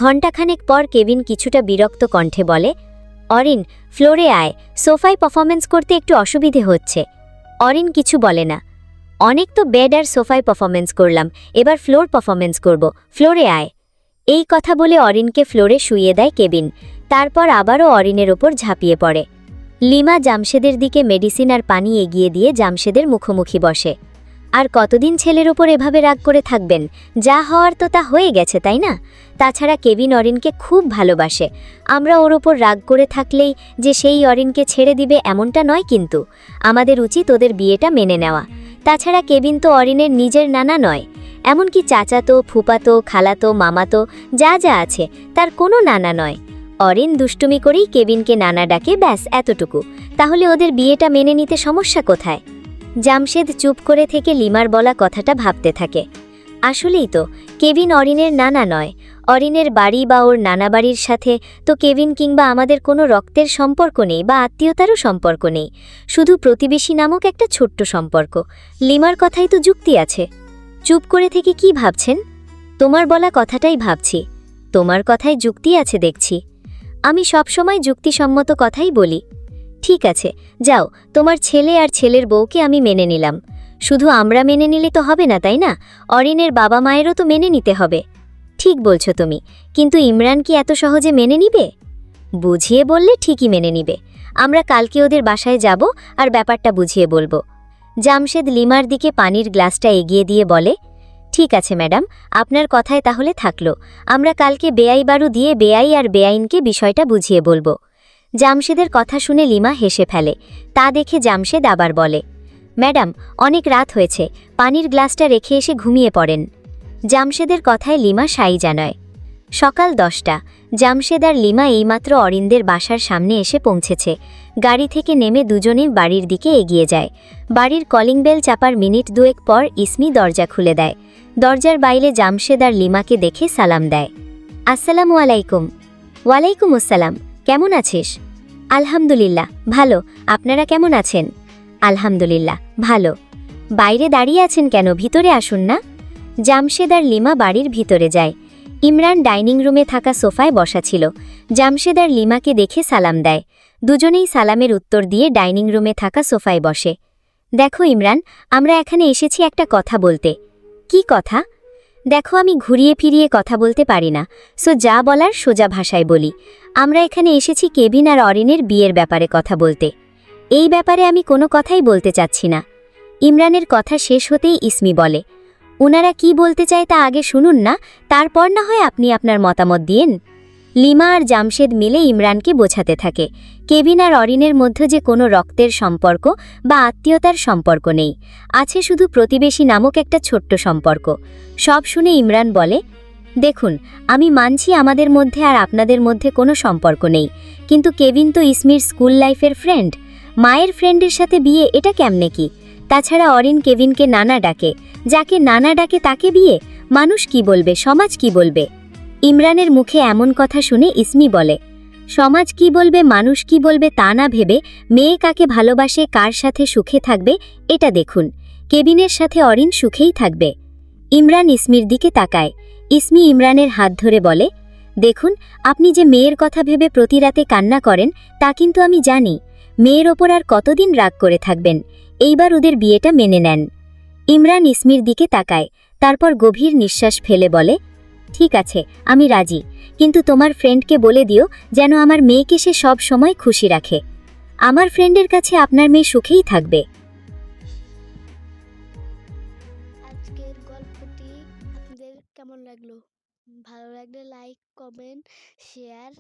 ঘণ্টাখানেক পর কেভিন কিছুটা বিরক্ত কণ্ঠে বলে, অরিন, ফ্লোরে আয়, সোফায় পারফরমেন্স করতে একটু অসুবিধে হচ্ছে। অরিন কিছু বলে না। অনেক তো বেড আর সোফায় পারফরমেন্স করলাম, এবার ফ্লোর পারফরমেন্স করব, ফ্লোরে আয়। এই কথা বলে অরিনকে ফ্লোরে শুইয়ে দেয় কেভিন। তারপর আবারও অরিনের ওপর ঝাঁপিয়ে পড়ে। লিমা জামশেদের দিকে মেডিসিন আর পানি এগিয়ে দিয়ে জামশেদের মুখোমুখি বসে। আর কতদিন ছেলের ওপর এভাবে রাগ করে থাকবেন? যা হওয়ার তো তা হয়ে গেছে, তাই না? তাছাড়া কেভিন অরিনকে খুব ভালোবাসে। আমরা ওর ওপর রাগ করে থাকলেই যে সেই অরিনকে ছেড়ে দিবে এমনটা নয়, কিন্তু আমাদের উচিত ওদের বিয়েটা মেনে নেওয়া। তাছাড়া কেভিন তো অরিনের নিজের নানা নয়, এমনকি চাচাতো, ফুপাতো, খালাতো, মামাতো যা যা আছে তার কোনো নানা নয়। অরিন দুষ্টুমি করেই কেভিনকে নানা ডাকে, ব্যাস এতটুকু। তাহলে ওদের বিয়েটা মেনে নিতে সমস্যা কোথায়? জামশেদ চুপ করে থেকে লিমার বলা কথাটা ভাবতে থাকে। আসলেই তো, কেভিন অরিনের নানা নয়। অরিনের বাড়ি বা ওর নানা বাড়ির সাথে তো কেভিন কিংবা আমাদের কোনো রক্তের সম্পর্ক নেই বা আত্মীয়তারও সম্পর্ক নেই, শুধু প্রতিবেশী নামক একটা ছোট্ট সম্পর্ক। লিমার কথাই তো যুক্তি আছে। চুপ করে থেকে কি ভাবছেন? তোমার বলা কথাটাই ভাবছি। তোমার কথায় যুক্তি আছে দেখছি। আমি সবসময় যুক্তিসম্মত কথাই বলি। ঠিক আছে, যাও, তোমার ছেলে আর ছেলের বউকে আমি মেনে নিলাম। শুধু আমরা মেনে নিলে তো হবে না, তাই না? অরিনের বাবা মায়েরও তো মেনে নিতে হবে। ঠিক বলছো তুমি, কিন্তু ইমরান কি এত সহজে মেনে নিবে? বুঝিয়ে বললে ঠিকই মেনে নিবে। আমরা কালকে ওদের বাসায় যাব আর ব্যাপারটা বুঝিয়ে বলবো। জামশেদ লিমার দিকে পানির গ্লাসটা এগিয়ে দিয়ে বলে, ঠিক আছে ম্যাডাম, আপনার কথায় তাহলে থাকলো। আমরা কালকে বেআই বারু দিয়ে বেআই আর বেআইনকে বিষয়টা বুঝিয়ে বলবো। জামশেদের কথা শুনে লিমা হেসে ফেলে। তা দেখে জামশেদ আবার বলে, ম্যাডাম, অনেক রাত হয়েছে, পানির গ্লাসটা রেখে এসে ঘুমিয়ে পড়েন। জামশেদের কথায় লিমা সাই জানায়। সকাল 10টা। জামশেদ আর লিমা এইমাত্র অরিনদের বাসার সামনে এসে পৌঁছেছে। গাড়ি থেকে নেমে দুজনেই বাড়ির দিকে এগিয়ে যায়। বাড়ির কলিং বেল চাপার মিনিট দুয়েক পর ইসমি দরজা খুলে দেয়। দরজার বাইরে জামশেদ আর লিমাকে দেখে সালাম দেয়। আসসালামু আলাইকুম। ওয়ালাইকুম আসসালাম। কেমন আছিস? আলহামদুলিল্লাহ ভালো। আপনারা কেমন আছেন? আলহামদুলিল্লাহ ভালো। বাইরে দাঁড়িয়ে আছেন কেন? ভিতরে আসুন না। জামশেদ আর লিমা বাড়ির ভিতরে যায়। ইমরান ডাইনিং রুমে থাকা সোফায় বসা ছিল। জামশেদ আর লিমাকে দেখে সালাম দেয়। দুজনেই সালামের উত্তর দিয়ে ডাইনিং রুমে থাকা সোফায় বসে। দেখো ইমরান, আমরা এখানে এসেছি একটা কথা বলতে। কি কথা? দেখো, আমি ঘুরিয়ে ফিরিয়ে কথা বলতে পারি না, সো যা বলার সোজা ভাষায় বলি। আমরা এখানে এসেছি কেভিন আর অরিনের বিয়ের ব্যাপারে কথা বলতে। এই ব্যাপারে আমি কোনো কথাই বলতে চাচ্ছি না। ইমরানের কথা শেষ হতেই ইসমি বলে, ওনারা কি বলতে চায় তা আগে শুনুন না, তারপর না হয় আপনি আপনার মতামত দিয়েন। লিমা আর জামশেদ মিলে ইমরানকে বোঝাতে থাকে কেভিন আর অরিনের মধ্যে যে কোনো রক্তের সম্পর্ক বা আত্মীয়তার সম্পর্ক নেই, আছে শুধু প্রতিবেশী নামক একটা ছোট্ট সম্পর্ক। সব শুনে ইমরান বলে, দেখুন, আমি মানছি আমাদের মধ্যে আর আপনাদের মধ্যে কোনো সম্পর্ক নেই, কিন্তু কেভিন তো ইসমির স্কুল লাইফের ফ্রেন্ড। মায়ের ফ্রেন্ডের সাথে বিয়ে, এটা কেমনে কি? তাছাড়া অরিন কেভিনকে নানা ডাকে, যাকে নানা ডাকে তাকে বিয়ে? মানুষ কি বলবে, সমাজ কি বলবে? ইমরানের মুখে এমন কথা শুনে ইসমি বলে, সমাজ কি বলবে, মানুষ কি বলবে তা না ভেবে মেয়ে কাকে ভালোবাসে, কার সাথে সুখে থাকবে এটা দেখুন। কেভিনের সাথে অরিন সুখেই থাকবে। ইমরান ইসমির দিকে তাকায়। ইসমি ইমরানের হাত ধরে বলে, দেখুন, আপনি যে মেয়ের কথা ভেবে প্রতি রাতে কান্না করেন তা কিন্তু আমি জানি। মেয়ের ওপর আর কতদিন রাগ করে থাকবেন? এইবার ওদের বিয়েটা মেনে নেন। ইমরান ইসমির দিকে তাকায়, তারপর গভীর নিঃশ্বাস ফেলে বলে, ঠিক আছে, আমি রাজি, কিন্তু তোমার ফ্রেন্ডকে বলে দিও যেন আমার মেয়েকে সে সব সময় খুশি রাখে। আমার ফ্রেন্ডের কাছে আপনার মেয়ে সুখেই থাকবে। আজকের গল্পটি আপনাদের কেমন লাগলো? ভালো লাগলে লাইক, কমেন্ট, শেয়ার,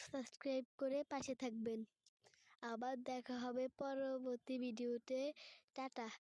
সাবস্ক্রাইব করে পাশে থাকবেন। আবার দেখা হবে পরবর্তী ভিডিওতে। টাটা।